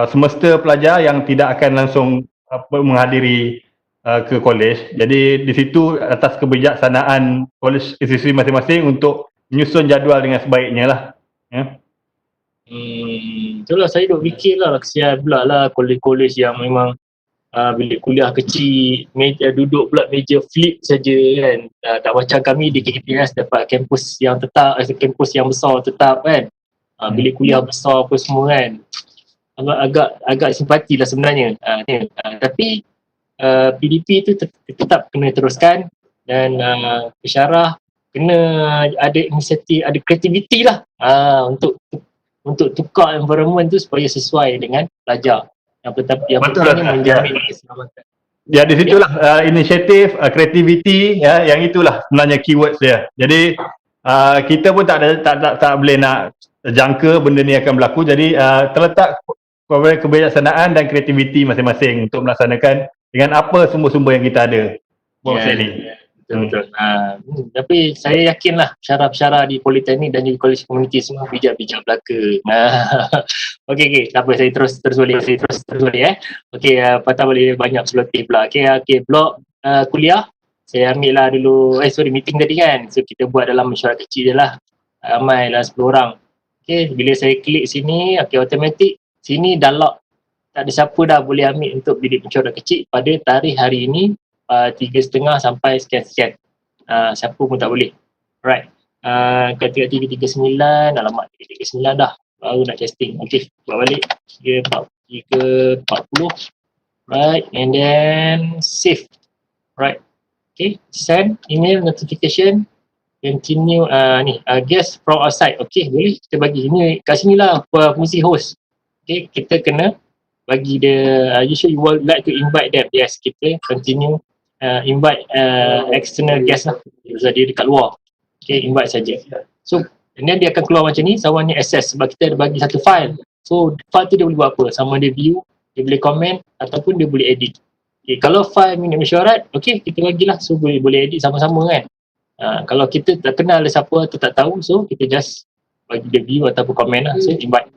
semester pelajar yang tidak akan langsung menghadiri ke kolej. Jadi di situ atas kebijaksanaan kolej institusi masing-masing untuk menyusun jadual dengan sebaiknya lah. Itulah saya duk fikir lah, kesian pula lah kolej-kolej yang memang bilik kuliah kecil, duduk pula meja flip saja kan. Tak macam kami di KPS dapat kampus yang tetap, kampus yang besar tetap kan. Bilik kuliah besar apa semua kan. Agak simpati lah sebenarnya. Tapi PDP tu tetap kena teruskan dan pensyarah kena ada inisiatif, ada kreativiti lah untuk tukar environment tu supaya sesuai dengan pelajar. Yang penting menjamin keselamatan. Ya, di situlah inisiatif, kreativiti, yang itulah sebenarnya keywords dia. Jadi kita pun tak boleh nak jangka benda ni akan berlaku. Jadi terletak kebijaksanaan dan kreativiti masing-masing untuk melaksanakan dengan apa sumber-sumber yang kita ada. Betul. Tapi saya yakinlah pensyarah-pensyarah di Politeknik dan juga kolej komuniti semua bijak-bijak belaka. Okey, tak apa, saya terus balik. Okey, patah balik banyak selotip pula. Okey, blok kuliah saya ambil lah dulu, meeting tadi kan. So kita buat dalam mesyuarat kecil je lah. Ramai lah 10 orang. Okey, bila saya klik sini, automatik sini dah lock. Tak ada siapa dah boleh ambil untuk bilik mesyuarat kecil pada tarikh hari ini 3.5 sampai sekian-sekian. Siapa pun tak boleh. Right. Ketika 339, alamat 339 dah. Baru nak testing. Okay, buat balik. 340. Right, and then save. Right. Okay, send email notification. Continue, guest from outside. Okay, boleh kita bagi. Ini kat sini lah fungsi host. Okay, kita kena bagi dia, you would like to invite them. Yes, kita continue. Invite external guest lah. Dia dekat luar. Okay, invite saja. So, and then dia akan keluar macam ni, someone ni access sebab kita ada bagi satu file. So, file tu dia boleh buat apa? Sama dia view, dia boleh comment ataupun dia boleh edit. Okay, kalau file minit mesyuarat, okay, kita bagilah. So, boleh edit sama-sama kan. Kalau kita tak kenal siapa atau tak tahu, so kita just bagi dia view ataupun comment lah. So, invite.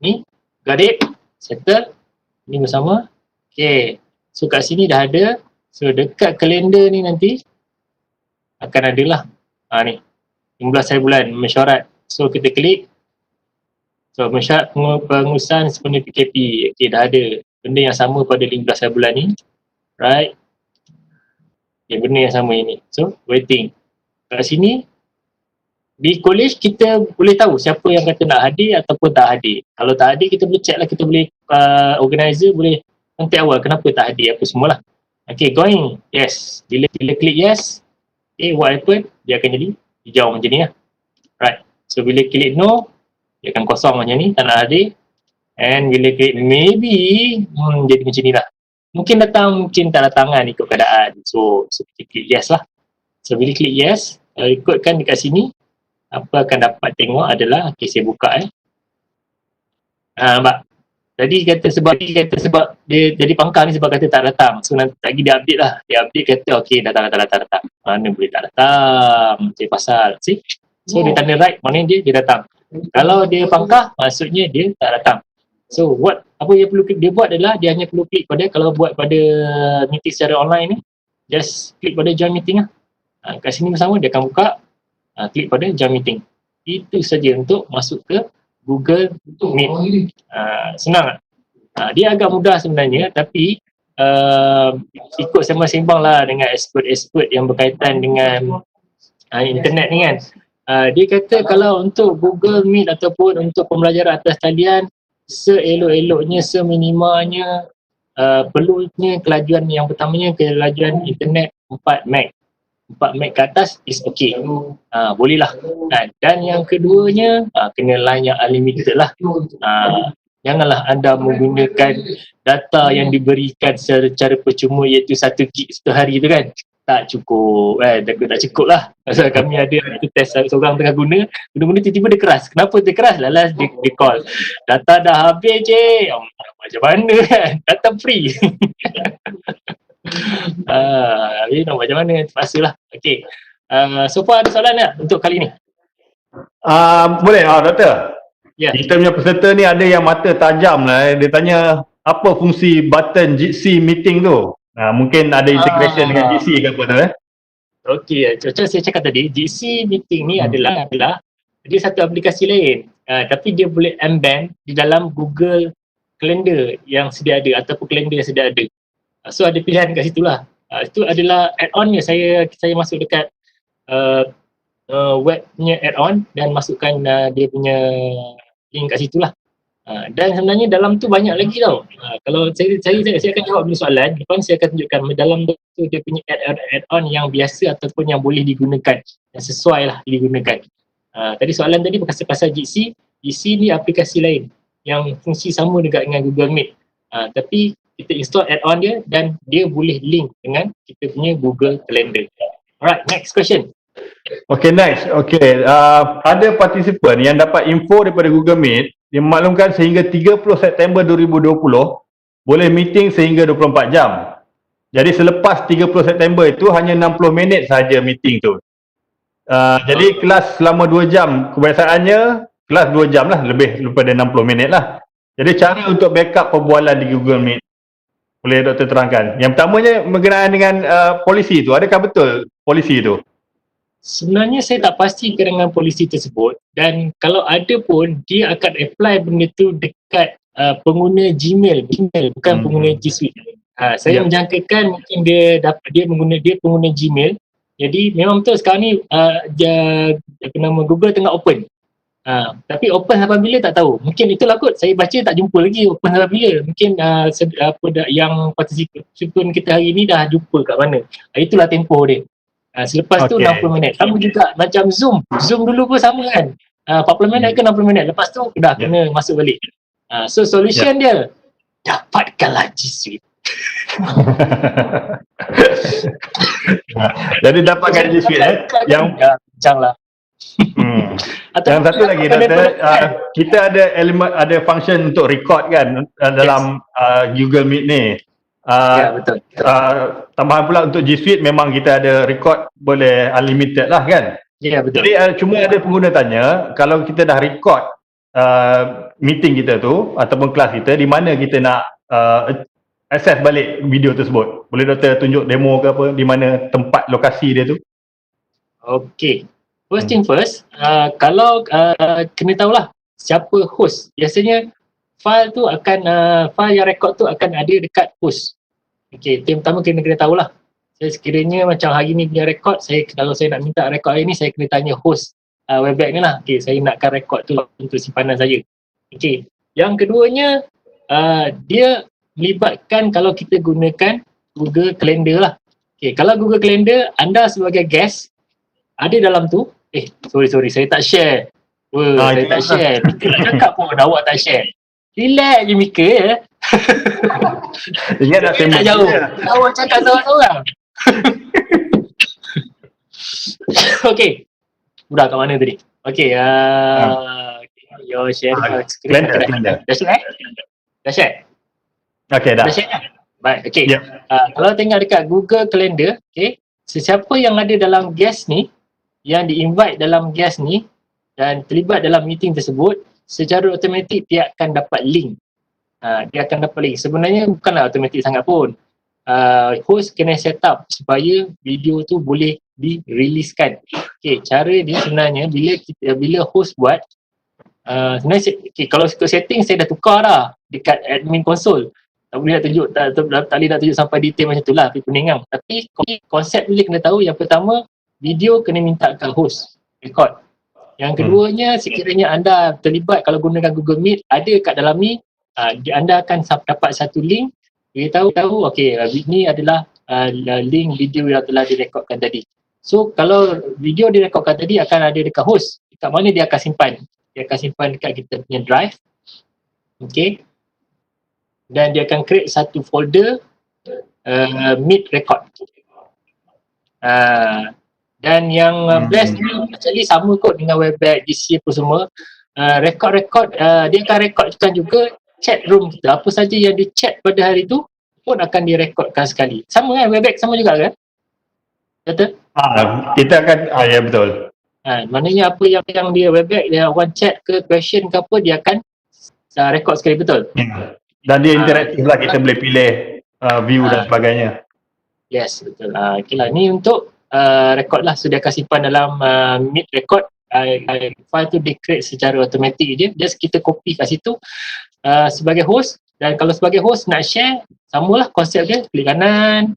Ni, got it? Settle. Ni bersama. Okay. So, kat sini dah ada. So dekat kalender ni nanti akan ada lah ni 15 hari bulan mesyuarat. So kita klik. So mesyuarat pengurusan sempena PKP. Okay, dah ada benda yang sama pada 15 hari bulan ni. Right. Okay, benda yang sama ini. So waiting. Kat sini di college kita boleh tahu siapa yang kata nak hadir ataupun tak hadir. Kalau tak hadir kita boleh check lah, kita boleh organizer boleh contact awal kenapa tak hadir apa semualah. Okay, going. Yes. Bila klik yes, okay, what happen? Dia akan jadi hijau macam ni lah. Right. So, bila klik no, dia akan kosong macam ni, tak nak hadir. And bila klik maybe, jadi macam ni lah. Mungkin datang, mungkin tak datang kan ikut keadaan. So kita klik yes lah. So, bila klik yes, ikutkan dekat sini, apa akan dapat tengok adalah, okay, saya buka nampak? Tadi kata sebab dia jadi pangkal ni sebab kata tak datang. So nanti lagi dia update lah. Dia update kata okey datang. Mana boleh tak datang. Macam pasal. See? So dia tanda right, mana dia datang. Kalau dia pangkal, maksudnya dia tak datang. So apa yang perlu dia buat adalah dia hanya perlu klik pada, kalau buat pada meeting secara online ni, just klik pada join meeting lah. Kat sini bersama dia akan buka, klik pada join meeting. Itu saja untuk masuk ke Google Meet. Senang tak? Dia agak mudah sebenarnya, tapi ikut sembang-sembang lah dengan expert-expert yang berkaitan dengan internet ni kan. Dia kata kalau untuk Google Meet ataupun untuk pembelajaran atas talian, seelok-eloknya, seminimanya, perlunya kelajuan yang pertamanya kelajuan internet 4 meg. 4 meg ke atas is okay. Boleh lah. Dan yang keduanya, kena line yang unlimited lah. Janganlah anda menggunakan data yang diberikan secara percuma, iaitu 1 gig satu hari tu kan. Tak cukup tak cukup lah. Pasal kami ada test seorang tengah guna tiba-tiba dia keras. Kenapa dia keras? Lalas dia call, data dah habis je. Macam mana kan, data free. Macam mana, terpaksa lah. Okay, so far ada soalan tak untuk kali ni? Boleh doktor. Yeah. Kita punya peserta ni ada yang mata tajam lah. Dia tanya apa fungsi button Jitsi meeting tu. Mungkin ada integration dengan Jitsi ke apa tu Okey, macam saya cakap tadi, Jitsi meeting ni adalah dia satu aplikasi lain, tapi dia boleh embed di dalam Google Calendar yang sedia ada ataupun kalender yang sedia ada. So ada pilihan kat situ lah. Itu adalah add-on saya masuk dekat webnya add-on dan masukkan dia punya link kat situ lah. Dan sebenarnya dalam tu banyak lagi tau. Kalau saya akan jawab dulu soalan, lepas saya akan tunjukkan dalam tu dia punya add-on yang biasa ataupun yang boleh digunakan, yang sesuai lah digunakan. Tadi soalan tadi pasal Jitsi. Jitsi ni aplikasi lain yang fungsi sama juga dengan Google Meet. Tapi kita install add-on dia dan dia boleh link dengan kita punya Google Calendar. Alright, next question. Okay, next. Okay, ada participant yang dapat info daripada Google Meet. Dia maklumkan sehingga 30 September 2020 boleh meeting sehingga 24 jam. Jadi selepas 30 September itu hanya 60 minit sahaja meeting tu. Jadi kelas selama 2 jam, kebiasaannya kelas 2 jam lah, lebih daripada 60 minit lah. Jadi cara untuk backup perbualan di Google Meet, boleh doktor terangkan? Yang pertamanya berkenaan dengan polisi tu, adakah betul polisi tu? Sebenarnya saya tak pasti dengan polisi tersebut, dan kalau ada pun dia akan apply benda tu dekat pengguna Gmail bukan pengguna G Suite. Saya menjangkakan mungkin dia pengguna Gmail. Jadi memang betul sekarang ni nama Google tengah open. Tapi open sampai bila tak tahu. Mungkin itulah kot saya baca tak jumpa lagi open sampai bila. Mungkin yang participant kita hari ni dah jumpa kat mana. Itulah tempoh dia. Selepas tu 60 minit. Sama juga macam Zoom dulu pun sama kan. 40 minit ke 60 minit. Lepas tu dah kena masuk balik. So solution dia, dapatkanlah G Suite. Jadi dapatkan G Suite yang macam lah. Yang satu lagi doktor, kita ada elemen, ada function untuk record kan dalam Google Meet ni. Ya, betul. Tambahan pula untuk G Suite memang kita ada record boleh unlimited lah kan. Ya, betul. Jadi cuma ada pengguna tanya, kalau kita dah record meeting kita tu ataupun kelas kita, di mana kita nak access balik video tersebut. Boleh doktor tunjuk demo ke apa, di mana tempat lokasi dia tu? Okey. First thing first, kalau kena tahulah siapa host. Biasanya file tu akan file yang record tu akan ada dekat host. Okey, yang pertama kena tahulah. Saya sekiranya macam hari ni punya record, kalau saya nak minta record hari ni, saya kena tanya host Webex ni lah. Okey, saya nakkan record tu untuk simpanan saya. Okey. Yang keduanya, dia melibatkan kalau kita gunakan Google Calendar lah. Okey, kalau Google Calendar, anda sebagai guest ada dalam tu. Sorry, saya tak share. Saya tak share. Mika nak cakap pun awak tak share. Relax je Mika ya. Ingat nak tembak jauh. Awak cakap seorang-seorang. Okey. Budak kat mana tadi? Okey, your share screen. Dah share? Dah share? Okey, dah. Dah share kan? Baik, okey. Kalau tengok dekat Google Calendar, okey, sesiapa yang ada dalam guest ni, yang di-invite dalam guest ni dan terlibat dalam meeting tersebut, secara automatik dia akan dapat link dia akan dapat link. Sebenarnya bukanlah automatik sangat pun. Host kena set up supaya video tu boleh di-releasekan. Okay, cara dia sebenarnya bila host buat, sebenarnya kalau setting saya dah tukar dah dekat admin console. Tak boleh nak tunjuk, tak boleh nak tunjuk sampai detail macam tu lah, api peningang. Tapi konsep dia kena tahu, yang pertama, video kena minta kat host record. Yang keduanya, sekiranya anda terlibat kalau gunakan Google Meet, ada kat dalam ni, anda akan dapat satu link, dia tahu okey, ini adalah link video yang telah direkodkan tadi. So kalau video direkodkan tadi akan ada dekat host, dekat mana dia akan simpan? Dia akan simpan dekat kita punya drive. Okey. Dan dia akan create satu folder Meet record. Dan yang best ni actually sama kot dengan Webex, GC apa semua. Record dia akan rekodkan juga chat room kita. Apa saja yang di chat pada hari tu pun akan direkodkan sekali. Sama kan? Webex sama juga kan? Betul? Kita akan, ya betul. Maknanya apa yang dia Webex, dia orang chat ke question ke apa, dia akan rekod sekali, betul? Dan dia interaktif lah, kita boleh pilih view dan sebagainya. Yes, betul. Okay lah, ni untuk record lah. So dia akan simpan dalam Meet record. File tu dia create secara automatik je. Just kita copy kat situ sebagai host. Dan kalau sebagai host nak share, samalah konsep dia, klik kanan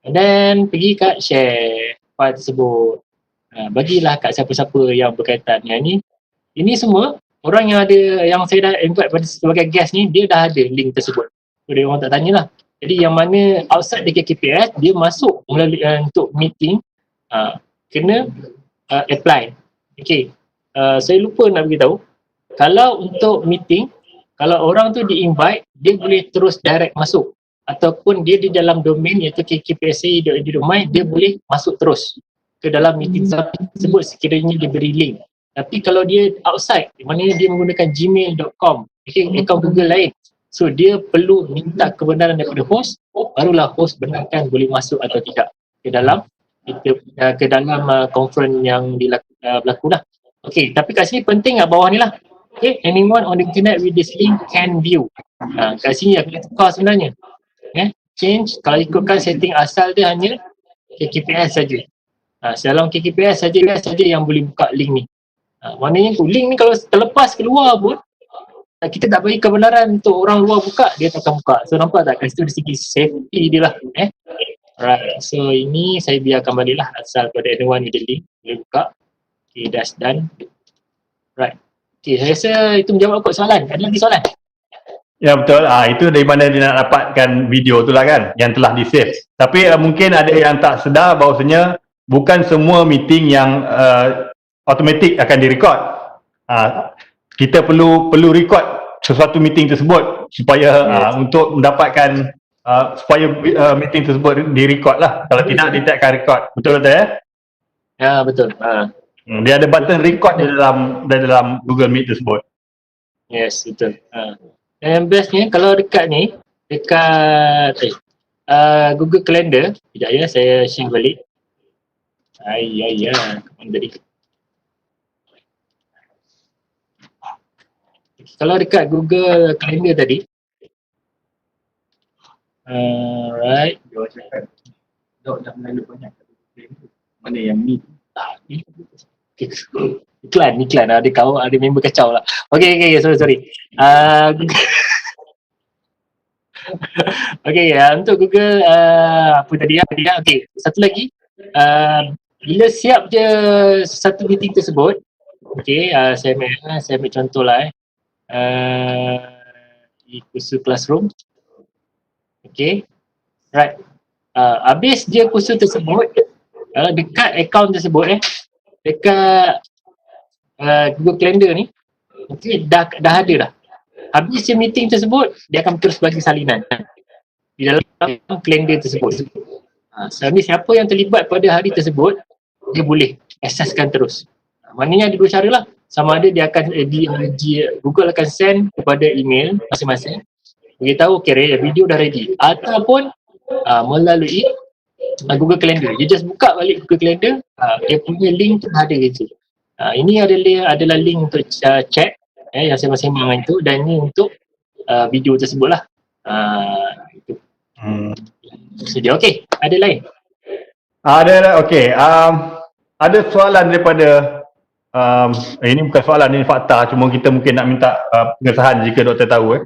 and then pergi kat share file tersebut. Bagilah kat siapa-siapa yang berkaitan dengan ni. Ini semua orang yang saya dah invite pada sebagai guest ni, dia dah ada link tersebut. So dia orang tak tanyalah. Jadi yang mana outside KKPS, dia masuk melalui untuk meeting, kena apply. Okay, saya lupa nak beritahu, kalau untuk meeting, kalau orang tu di-invite, dia boleh terus direct masuk. Ataupun dia di dalam domain iaitu kkpsa.edu.my, dia boleh masuk terus ke dalam meeting tersebut sekiranya dia beri link. Tapi kalau dia outside, maknanya dia menggunakan gmail.com, akaun Google lain, so dia perlu minta kebenaran daripada host, barulah host benarkan boleh masuk atau tidak ke dalam conference yang berlaku lah. Okay, tapi kat sini penting kat bawah ni lah. Okay, anyone on the internet with this link can view. Kat sini yang kita tukar sebenarnya. Change, kalau ikutkan setting asal dia hanya KKPS saja. Dalam KKPS saja yang boleh buka link ni. Maknanya tu, link ni kalau terlepas keluar pun, kita tak bagi kebenaran untuk orang luar buka, dia tak akan buka. So nampak tak? Kat situ dari segi safety dia lah. Alright, so ini saya biarkan balik lah asal pada anyone with the link boleh buka. Okay, that's done. Right. Okay, saya rasa itu menjawab kot soalan. Ada lagi soalan? Ya betul, itu dari mana dia nak dapatkan video tu lah kan, yang telah di-save. Tapi mungkin ada yang tak sedar bahawasanya bukan semua meeting yang automatik akan direkod. Kita perlu record sesuatu meeting tersebut supaya untuk mendapatkan supaya meeting tersebut direkod lah. Kalau tidak, dia tak akan record. Betul ya? Ya, betul. Dia ada button record di dalam Google Meet tersebut. Yes, betul. Dan bestnya kalau dekat ni, dekat Google Calendar, sekejap ya, saya share balik. Kemana tadi? Kalau dekat Google Calendar tadi, right. Dah melalui banyak mana yang Meet. Iklan ada member kacau lah. Okay, sorry. Okay, untuk Google apa tadi ya? Okay, satu lagi, bila siap je satu meeting tersebut, okay, saya ambil contoh lah kursus Classroom. Okay, right. Habis je kursus tersebut, dekat akaun tersebut dekat Google Calendar ni, okay, dah ada dah. Habis je meeting tersebut, dia akan terus bagi salinan di dalam kalender tersebut. So ni siapa yang terlibat pada hari tersebut, dia boleh akseskan terus. Maknanya ada dua cara lah. Sama ada dia akan Google akan send kepada email masing-masing, beritahu okay, video dah ready, ataupun melalui Google Calendar. Dia just buka balik Google Calendar, dia punya link tu ada gitu. Ini adalah link untuk chat yang saya masing-masing itu, dan ini untuk video tersebut lah. Itu sedia. Okey, ada lain? Okey. Ada soalan daripada ini bukan soalan, ini fakta, cuma kita mungkin nak minta pengesahan jika doktor tahu.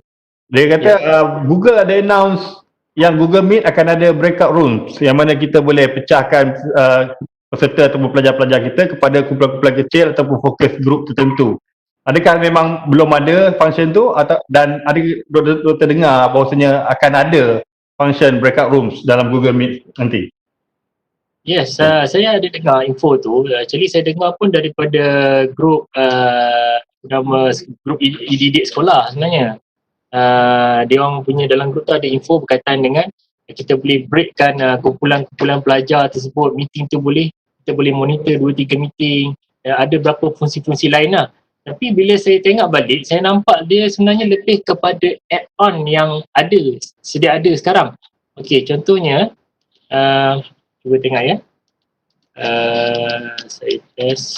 Dia kata Google ada announce yang Google Meet akan ada breakout rooms yang mana kita boleh pecahkan peserta ataupun pelajar-pelajar kita kepada kumpulan-kumpulan kecil ataupun fokus group tertentu. Adakah memang belum ada function tu dan ada doktor dengar bahawasanya akan ada function breakout rooms dalam Google Meet nanti? Yes, saya ada dengar info tu. Actually saya dengar pun daripada grup nama grup didik sekolah sebenarnya. Dia orang punya dalam grup tu ada info berkaitan dengan kita boleh breakkan kumpulan-kumpulan pelajar tersebut. Meeting tu kita boleh monitor 2-3 meeting. Ada berapa fungsi-fungsi lain lah. Tapi bila saya tengok balik, saya nampak dia sebenarnya lebih kepada add-on yang sedia ada sekarang. Okey, contohnya cuba tengok ya. Saya test.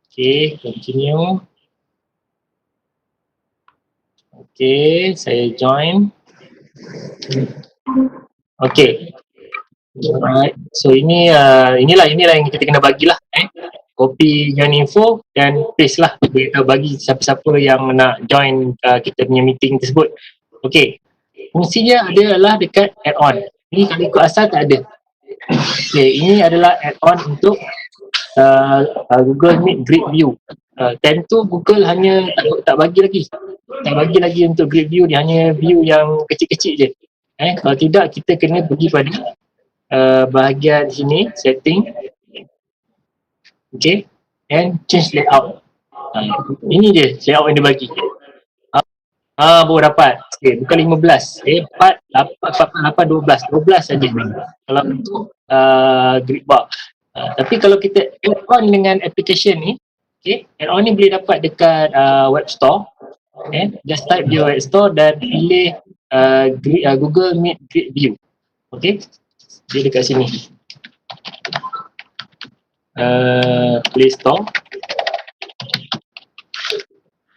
Okey, continue. Okey, saya join. Okey. Alright. So inilah yang kita kena bagilah. Copy join info dan paste lah. Kita bagi siapa-siapa yang nak join kita punya meeting tersebut. Okey. Fungsinya adalah dekat add-on. Ini kalau ikut asal tak ada. Okey, ini adalah add-on untuk Google Meet Grid View. Time tu Google hanya tak bagi lagi untuk grid view, dia hanya view yang kecil-kecil je. Kalau tidak kita kena pergi pada bahagian sini, setting. Okay, and change layout. Ini je layout yang dia bagi. Baru dapat. Okay, bukan 15. 4, 8, 12 saja. Kalau untuk grid bar. Tapi kalau kita add on dengan application ni, okay, add on ni boleh dapat dekat web store. Just type di web store dan pilih Google Meet Grid View. Okay, dia dekat sini. Play Store.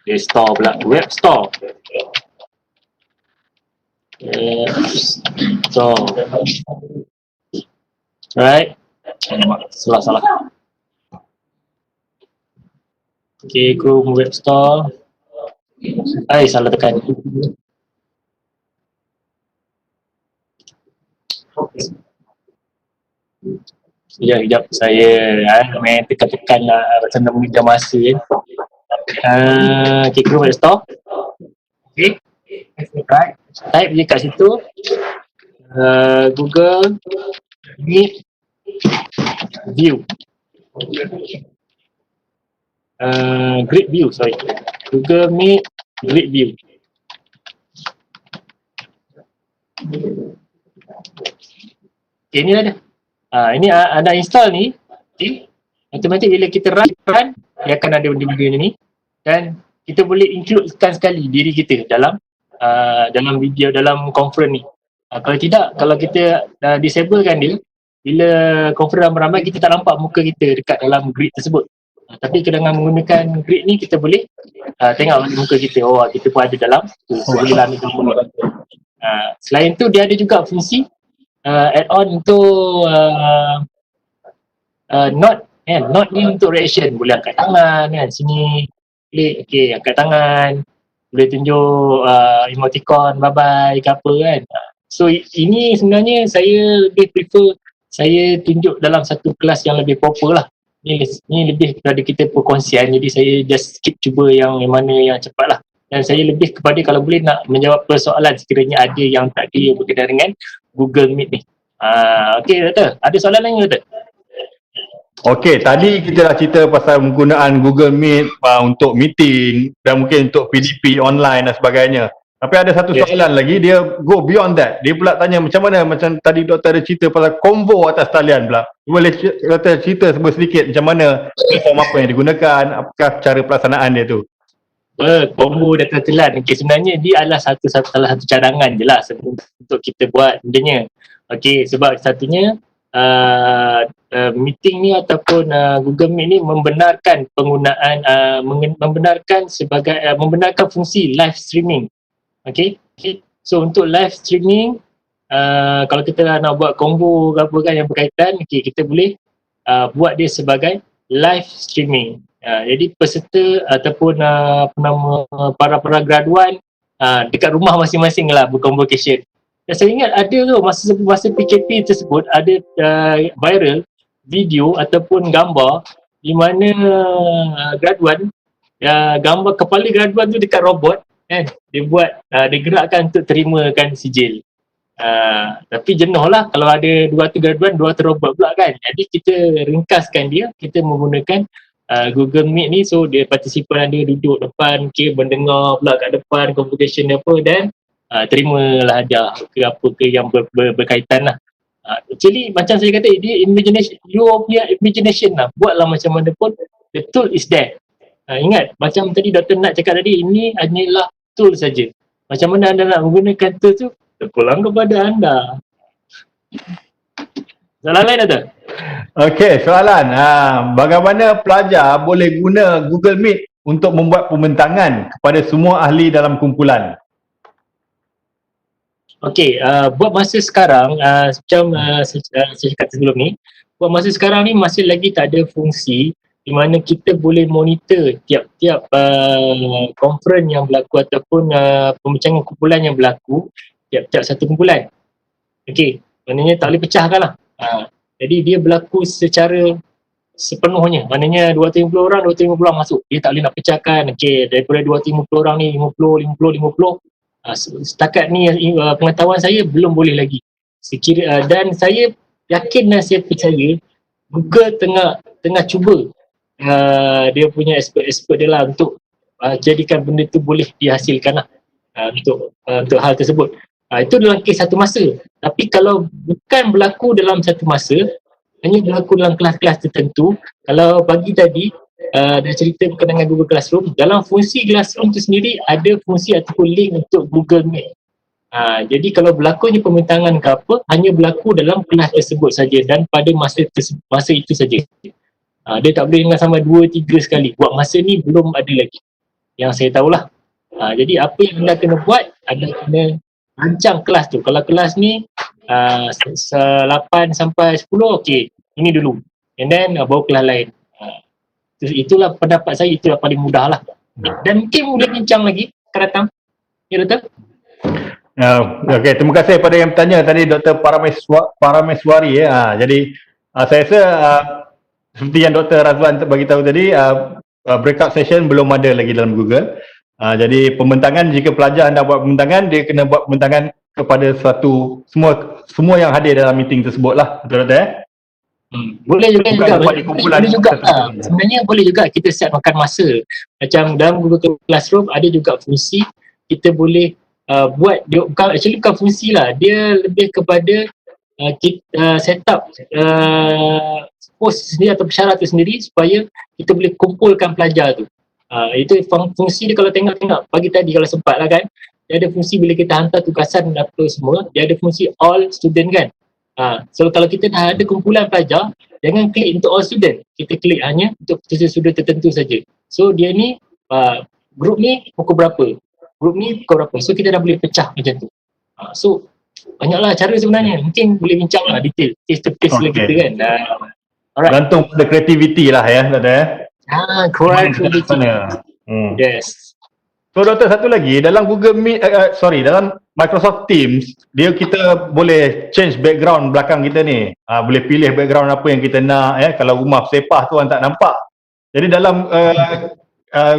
Play Store pula, Web Store. Store. Right. Salah. Okay, Chrome Web Store. Salah tekan. Sekejap saya main tekan-tekan lah macam nak mengejar masa okay, Chrome Web Store. Okay, right. Type je kat situ Google Meet View, Grid View, sorry, Google Meet Grid View. Okay, ni ada. Ini anda install ni, okay. Automatik bila kita run, dia akan ada benda-benda ni dan kita boleh includekan sekali diri kita dalam video, dalam conference ni. Kalau tidak, kalau kita disablekan dia, bila conference ramai-ramai kita tak nampak muka kita dekat dalam grid tersebut. Tapi dengan menggunakan grid ni kita boleh tengok muka kita. Oh, kita pun ada dalam selain tu dia ada juga fungsi add-on untuk not ni untuk reaction. Boleh angkat tangan kan, sini klik, okay, angkat tangan, boleh tunjuk emoticon bye bye ke apa kan. So ini sebenarnya saya lebih prefer saya tunjuk dalam satu kelas yang lebih proper lah. Ni lebih kepada kita perkongsian, jadi saya just skip cuba yang mana yang cepat lah. Dan saya lebih kepada kalau boleh nak menjawab persoalan sekiranya ada yang tak ada yang berkaitan dengan Google Meet ni. Okay doktor, ada soalan lain doktor? Okey, tadi kita dah cerita pasal penggunaan Google Meet untuk meeting dan mungkin untuk PDP online dan sebagainya. Tapi ada satu soalan lagi, dia go beyond that. Dia pula tanya macam mana, macam tadi doktor ada cerita pasal convo atas talian pula. Boleh doktor cerita sedikit macam mana platform apa yang digunakan, apakah cara pelaksanaan dia tu? Combo data telan. Okay, sebenarnya dia adalah salah satu cadangan je lah untuk kita buat bendanya. Okay, sebab satunya meeting ni ataupun Google Meet ni membenarkan penggunaan membenarkan fungsi live streaming Okay. So untuk live streaming, kalau kita nak buat combo ke apa kan yang berkaitan, okay, kita boleh buat dia sebagai live streaming. Jadi peserta ataupun para graduan dekat rumah masing-masing lah berconvocation. Dan saya ingat ada tu masa PKP tersebut ada viral video ataupun gambar di mana graduan, gambar kepala graduan tu dekat robot kan, dia gerakkan untuk terimakan sijil. Tapi jenuh lah kalau ada 200 graduan, 200 robot pula kan. Jadi kita ringkaskan dia, kita menggunakan Google Meet ni. So dia partisipan ada duduk depan, mendengar pula kat depan convocation dia apa, dan terimalah hadiah ke apa ke yang berkaitan lah. Actually macam saya kata, dia imagination, you punya imagination lah, buatlah macam mana pun, the tool is there. Ingat macam tadi Dr. Nat cakap tadi, ini hanyalah tool saja. Macam mana anda nak menggunakan tool tu terpulang kepada anda. Soalan lain Dr. Okey, soalan. Bagaimana pelajar boleh guna Google Meet untuk membuat pembentangan kepada semua ahli dalam kumpulan? Okey, buat masa sekarang, macam saya cakap sebelum ni, buat masa sekarang ni masih lagi tak ada fungsi di mana kita boleh monitor tiap-tiap conference yang berlaku ataupun pembincangan kumpulan yang berlaku tiap-tiap satu kumpulan. Okey, maknanya tak boleh pecahkan lah. Jadi dia berlaku secara sepenuhnya, maknanya 250 orang masuk, dia tak boleh nak pecahkan. Okey, daripada 250 orang ni 50. Setakat ni pengetahuan saya belum boleh lagi. Dan saya yakin dan saya percaya Google tengah cuba dia punya expert dia lah untuk jadikan benda tu boleh dihasilkan lah untuk hal tersebut. Itu dalam kes satu masa. Tapi kalau bukan berlaku dalam satu masa, hanya berlaku dalam kelas-kelas tertentu, kalau pagi tadi dah cerita berkenaan dengan Google Classroom, dalam fungsi Classroom tu sendiri ada fungsi ataupun link untuk Google Meet. Jadi kalau berlakunya pembentangan ke apa, hanya berlaku dalam kelas tersebut saja dan pada masa itu saja. Dia tak boleh dengan sampai 2-3 sekali. Buat masa ni belum ada lagi yang saya tahulah. Jadi apa yang anda kena buat, anda kena rancang kelas tu. Kalau kelas ni 8 sampai 10, okey, ini dulu, and then baru kelas lain. Itulah pendapat saya, itulah paling mudah lah. Dan mungkin boleh bincang lagi akan datang. Ya Doktor? Okey, terima kasih kepada yang bertanya tadi, Dr. Parameswari. Jadi saya rasa seperti yang Dr. Razwan bagi tahu tadi, breakout session belum ada lagi dalam Google. Jadi pembentangan, jika pelajar anda buat pembentangan, dia kena buat pembentangan kepada semua yang hadir dalam meeting tersebut lah. Betul Dr. Boleh juga. Sebenarnya boleh juga kita set makan masa. Macam dalam Google Classroom ada juga fungsi kita boleh buat, dia bukan fungsi lah, dia lebih kepada kita set up post sendiri atau syarat tu sendiri supaya kita boleh kumpulkan pelajar tu. Itu fungsi dia. Kalau tengok pagi tadi kalau sempat lah kan, dia ada fungsi bila kita hantar tugasan apa semua, dia ada fungsi all student kan. So kalau kita dah ada kumpulan pelajar, jangan klik untuk all student, kita klik hanya untuk sudut tertentu saja. So dia ni grup ni pukul berapa, grup ni pukul berapa, so kita dah boleh pecah macam tu. So banyaklah cara sebenarnya, mungkin boleh bincang lah detail face to face lah kita kan. Alright. Gantung pada kreativiti lah ya Dr. Creativity. Yes. So Doktor, satu lagi, dalam Google Meet, dalam Microsoft Teams, kita boleh change background belakang kita ni. Boleh pilih background apa yang kita nak, kalau rumah sepah tu orang tak nampak. Jadi dalam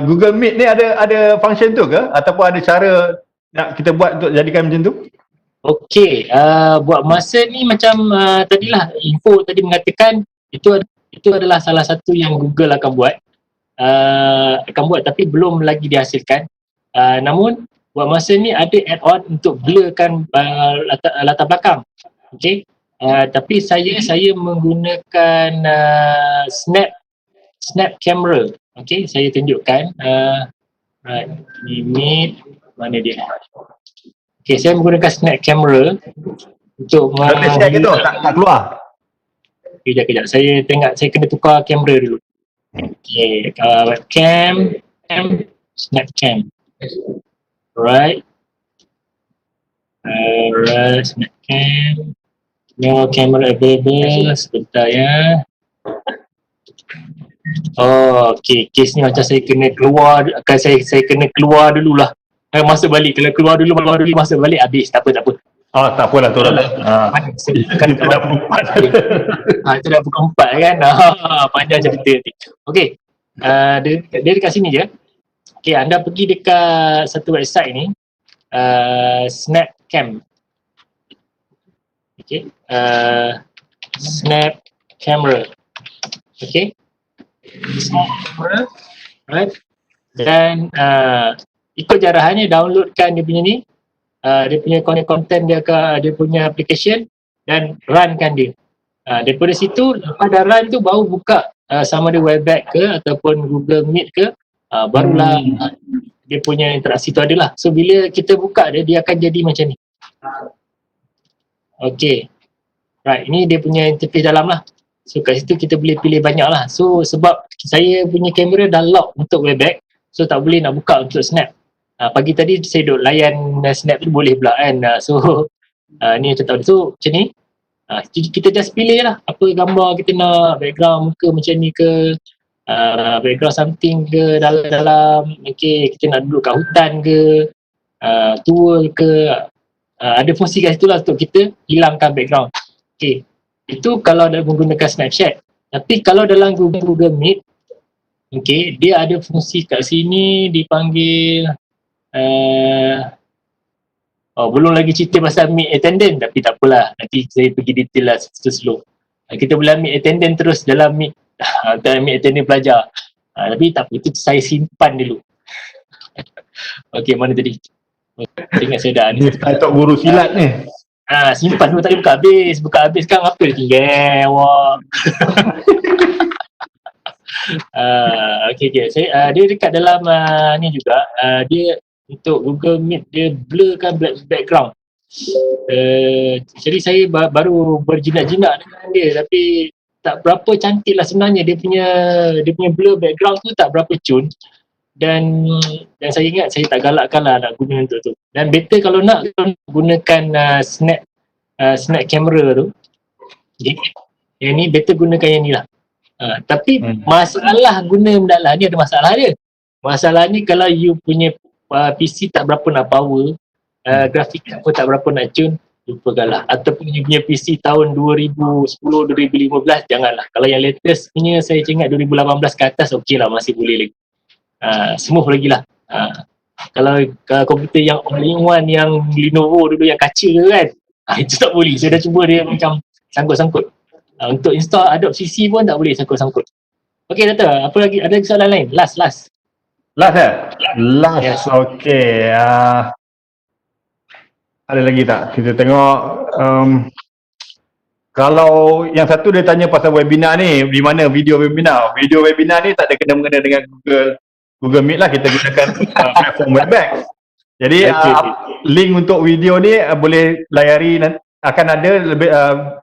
Google Meet ni ada function tu ke? Ataupun ada cara nak kita buat untuk jadikan macam tu? Okey, buat masa ni macam tadilah info tadi mengatakan itu adalah salah satu yang Google akan buat tapi belum lagi dihasilkan. Namun buat masa ni ada add-on untuk blurkan latar belakang. Okey. Tapi saya menggunakan snap camera. Okey, saya tunjukkan limit mana dia. Okey, saya menggunakan snap camera untuk tak keluar. Kejap. Saya kena tukar kamera dulu. Okey, webcam, snap cam. Alright. Alright, Snapcam. No camera available. Sebentar ya. Oh, okay. Kes ni macam saya kena keluar, saya kena keluar dululah. Masuk balik. Kalau keluar dulu, masuk balik, habis. Tak apa. Oh, tak apalah tu lah. Kita dah pukul 4. Itu dah pukul 4 kan. Panjang cerita nanti. Okay. Dia dekat sini je. Okay, anda pergi dekat satu website ni. Snap Cam. Okay. Snap Camera. Okay. Snap Camera. Right. Dan ikut jarahannya downloadkan dia punya ni. Dia punya content dia punya application dan runkan dia. Daripada situ, lepas dah run tu baru buka sama ada Webex ke ataupun Google Meet ke, barulah dia punya interaksi tu adalah. So bila kita buka dia akan jadi macam ni. Okay. Right, ini dia punya interface dalam lah. So kat situ kita boleh pilih banyak lah. So sebab saya punya kamera dah lock untuk Webex, so tak boleh nak buka untuk Snap. Pagi tadi saya duduk layan Snap tu boleh pula kan. So ni macam tahu. So macam ni, kita just pilih lah apa gambar kita nak, background muka macam ni ke, background something ke dalam, okay, kita nak duduk kat hutan ke, tua ke, ada fungsi kat situ lah untuk kita hilangkan background. Okay, itu kalau dah menggunakan Snapchat. Tapi kalau dalam Google Meet, okay, dia ada fungsi kat sini dipanggil belum lagi cerita pasal meet attendant, tapi tak apalah, nanti saya pergi detail lah slow. Kita boleh ambil attendant terus dalam meet, meet attendant pelajar. Tapi tak apa, itu saya simpan dulu. Okey, mana tadi? Ingat saya dah ni. Saya tak guru silat ni. Simpan dulu, tadi buka habis kan apa dia tinggal awak. Okay. Dia dekat dalam ni juga, dia untuk Google Meet dia blurkan background. Jadi saya baru berjinak-jinak dengan dia, tapi tak berapa cantik lah sebenarnya. Dia punya blur background tu tak berapa cun. Dan saya ingat saya tak galakkan lah nak guna untuk tu. Dan better kalau nak gunakan snap camera tu, okay, yang ni better gunakan yang ni lah. Tapi masalah guna benda lah ni, ada masalah dia. Masalah ni kalau you punya PC tak berapa nak power, grafik pun tak berapa nak tune, lupakanlah. Ataupun you punya PC tahun 2010-2015, janganlah. Kalau yang latest punya saya ingat 2018 ke atas, okey lah, masih boleh lagi. Smooth lagi lah. Kalau komputer yang all-in-one yang Lenovo dulu yang kaca kan, itu tak boleh. Saya dah cuba dia macam sangkut-sangkut. Untuk install Adobe CC pun tak boleh sangkut-sangkut. Okey, Dr. Apa lagi? Ada soalan lain? Last. Last Yes. okey. Ada lagi tak? Kita tengok. Kalau yang satu dia tanya pasal webinar ni, di mana video webinar? Video webinar ni tak ada kena-mengena dengan Google Meet lah, kita gunakan platform Webex. Jadi link untuk video ni boleh layari, akan ada lebih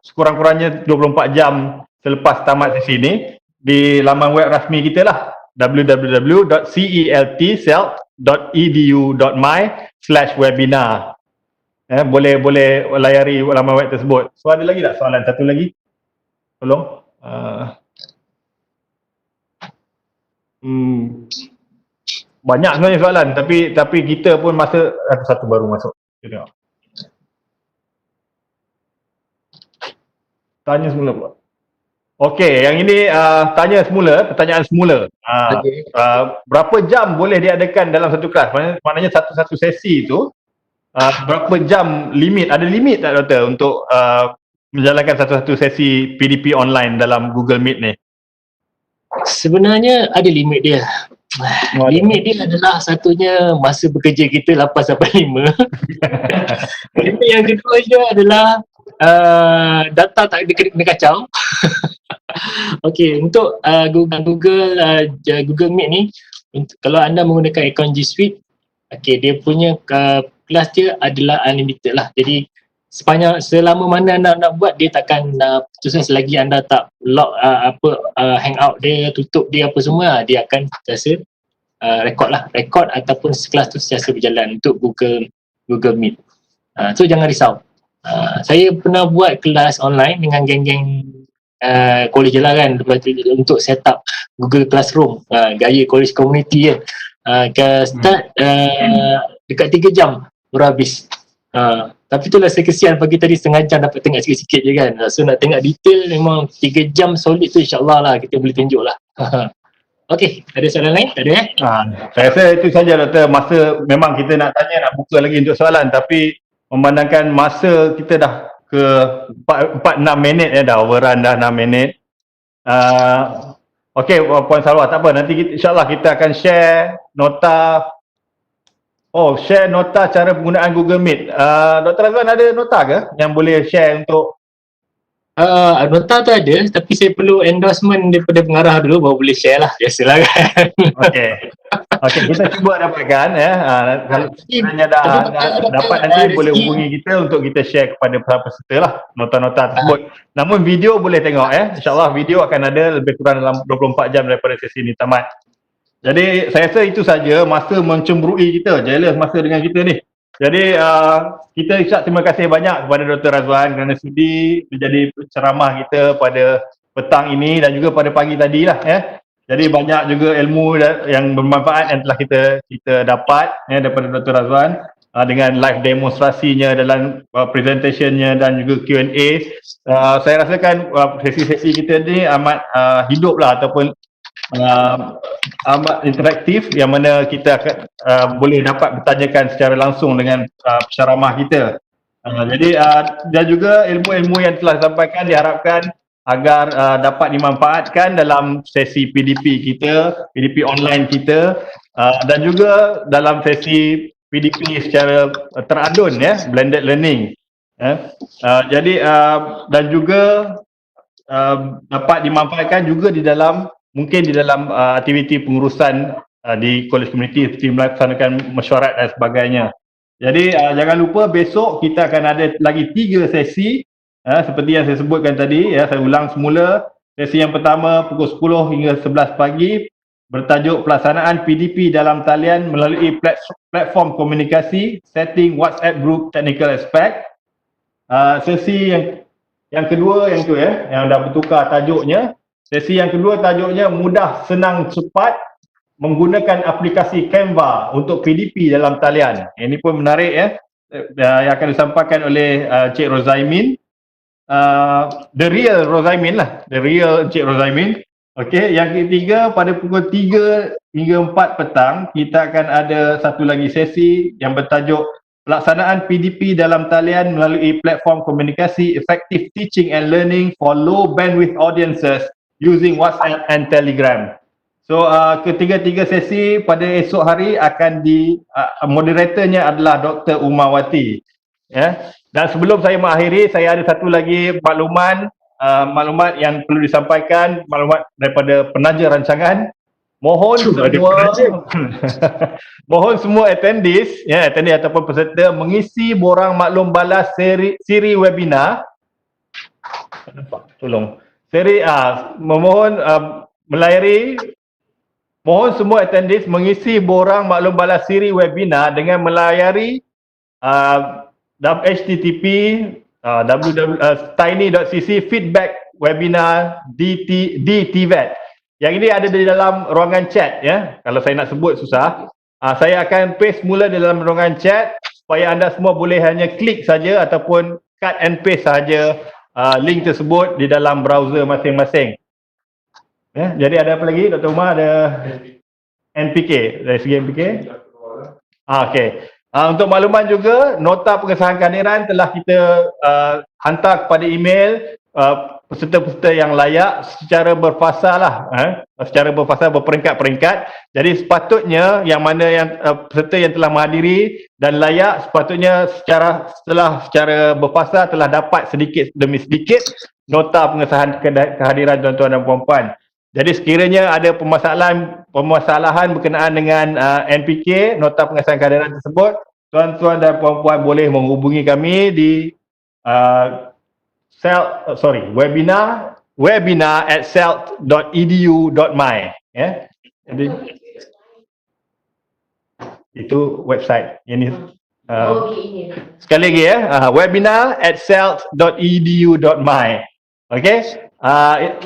sekurang-kurangnya 24 jam selepas tamat sesi ni di laman web rasmi kita lah, www.celtcelt.edu.my/webinar. Boleh layari laman web tersebut. So ada lagi tak soalan? Satu lagi, tolong. Banyak sebenarnya soalan, tapi kita pun masa satu baru masuk. Kita tengok. Tanya semula pula. Okey, yang ini pertanyaan semula. Berapa jam boleh diadakan dalam satu kelas? Maknanya satu sesi itu berapa jam limit? Ada limit tak, Doktor, untuk menjalankan satu sesi PDP online dalam Google Meet ni? Sebenarnya ada limit dia. Limit dia adalah satunya masa bekerja kita 8 sampai 5. Limit yang kedua dia adalah data tak kena kacau. Okey, untuk Google Meet ni, kalau anda menggunakan akaun G Suite, okey, dia punya kelas dia adalah unlimited lah. Jadi selama mana anda nak buat, dia takkan putuskan selagi anda tak lock hangout dia, tutup dia apa semua, dia akan sentiasa rekod ataupun kelas tu sentiasa berjalan untuk Google Meet. So jangan risau. Saya pernah buat kelas online dengan geng-geng college lah kan, untuk set up Google Classroom, gaya college community kan. Start dekat 3 jam baru habis. Tapi itulah saya kesian pagi tadi setengah jam dapat tengok sikit-sikit je kan. So nak tengok detail memang 3 jam solid tu, insyaAllah lah kita boleh tunjuk lah. Okey, ada soalan lain? Tak ada Saya rasa itu saja Doktor. Masa memang kita nak tanya, nak buka lagi untuk soalan, tapi memandangkan masa kita dah ke 4-6 minit dah overrun dah 6 minit. Okey, Puan Salwa, tak apa, nanti insyaAllah kita akan share nota. Share nota cara penggunaan Google Meet. Dr. Razwan ada nota ke yang boleh share untuk? Nota tu ada, tapi saya perlu endorsement daripada pengarah dulu baru boleh share lah. Biasalah kan. Okey, kita cuba dapatkan ya. Kalau sebenarnya dah dapat, nanti boleh hubungi kita untuk kita share kepada peserta lah nota-nota tersebut. Namun video boleh tengok ya. InsyaAllah video akan ada lebih kurang dalam 24 jam daripada sesi ini tamat. Jadi saya rasa itu saja masa mencemburui kita, jealous masa dengan kita ni. Jadi kita ucap terima kasih banyak kepada Dr. Razwan kerana sudi menjadi ceramah kita pada petang ini dan juga pada pagi tadi lah ya. Jadi banyak juga ilmu yang bermanfaat yang telah kita dapat ya, daripada Dr. Razwan dengan live demonstrasinya dalam presentationnya dan juga Q&A. Saya rasakan sesi-sesi kita ni amat hidup lah, ataupun amat interaktif, yang mana kita boleh dapat bertanyakan secara langsung dengan penceramah kita. Jadi dan juga ilmu-ilmu yang telah disampaikan diharapkan agar dapat dimanfaatkan dalam sesi PDP kita, PDP online kita, dan juga dalam sesi PDP secara teradun ya, blended learning. Jadi dan juga dapat dimanfaatkan juga di dalam, mungkin di dalam aktiviti pengurusan di college community seperti melaksanakan mesyuarat dan sebagainya. Jadi jangan lupa besok kita akan ada lagi 3 sesi seperti yang saya sebutkan tadi ya. Saya ulang semula. Sesi yang pertama pukul 10 hingga 11 pagi bertajuk pelaksanaan PDP dalam talian melalui platform komunikasi, setting WhatsApp group technical aspect. Sesi yang kedua yang tu ya, yang dah bertukar tajuknya. Sesi yang kedua tajuknya mudah, senang, cepat menggunakan aplikasi Canva untuk PDP dalam talian. Ini pun menarik ya, yang akan disampaikan oleh Cik Rozaimin, the real Rozaimin lah, the real Cik Rozaimin. Okey, yang ketiga pada pukul 3 hingga 4 petang kita akan ada satu lagi sesi yang bertajuk pelaksanaan PDP dalam talian melalui platform komunikasi, effective teaching and learning for low bandwidth audiences using WhatsApp and Telegram. So ketiga-tiga sesi pada esok hari akan moderatornya adalah Dr. Umawati. Ya. Dan sebelum saya mengakhiri, saya ada satu lagi maklumat yang perlu disampaikan, maklumat daripada penaja rancangan. Mohon semua attendees ataupun peserta mengisi borang maklum balas siri webinar. Tolong. Memohon mohon semua attendees mengisi borang maklum balas siri webinar dengan melayari http tiny.cc feedback webinar DTVET. Yang ini ada di dalam ruangan chat ya. Kalau saya nak sebut susah. Saya akan paste mula di dalam ruangan chat supaya anda semua boleh hanya klik saja ataupun cut and paste saja link tersebut di dalam browser masing-masing. Jadi ada apa lagi Dr. Umar? Ada NPK, dari segi NPK? Okey. Untuk makluman juga, nota pengesahan kehadiran telah kita hantar kepada email peserta-peserta yang layak secara berfasa lah, secara berfasa berperingkat-peringkat. Jadi sepatutnya yang mana yang peserta yang telah menghadiri dan layak sepatutnya secara berfasa telah dapat sedikit demi sedikit nota pengesahan kehadiran tuan-tuan dan puan-puan. Jadi sekiranya ada permasalahan berkenaan dengan NPK, nota pengesahan kehadiran tersebut, tuan-tuan dan puan-puan boleh menghubungi kami di webinar@celt.edu.my ya. Jadi itu website. Ini Sekali lagi webinar@celt.edu.my. Okey.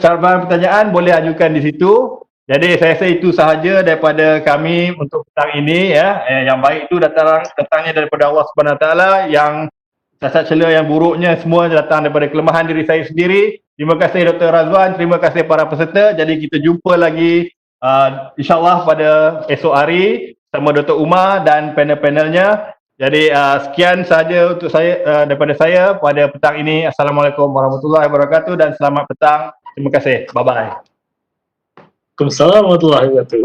Saran pertanyaan boleh ajukan di situ. Jadi saya rasa itu sahaja daripada kami untuk petang ini yang baik itu datangnya daripada Allah Subhanahu Wa Taala, yang cacat celah yang buruknya semua datang daripada kelemahan diri saya sendiri. Terima kasih Dr. Razwan, terima kasih para peserta. Jadi kita jumpa lagi insya-Allah pada esok hari sama Dr. Umar dan panel-panelnya. Jadi sekian sahaja untuk saya daripada saya pada petang ini. Assalamualaikum warahmatullahi wabarakatuh dan selamat petang. Terima kasih. Bye bye. Waalaikumsalam warahmatullahi wabarakatuh.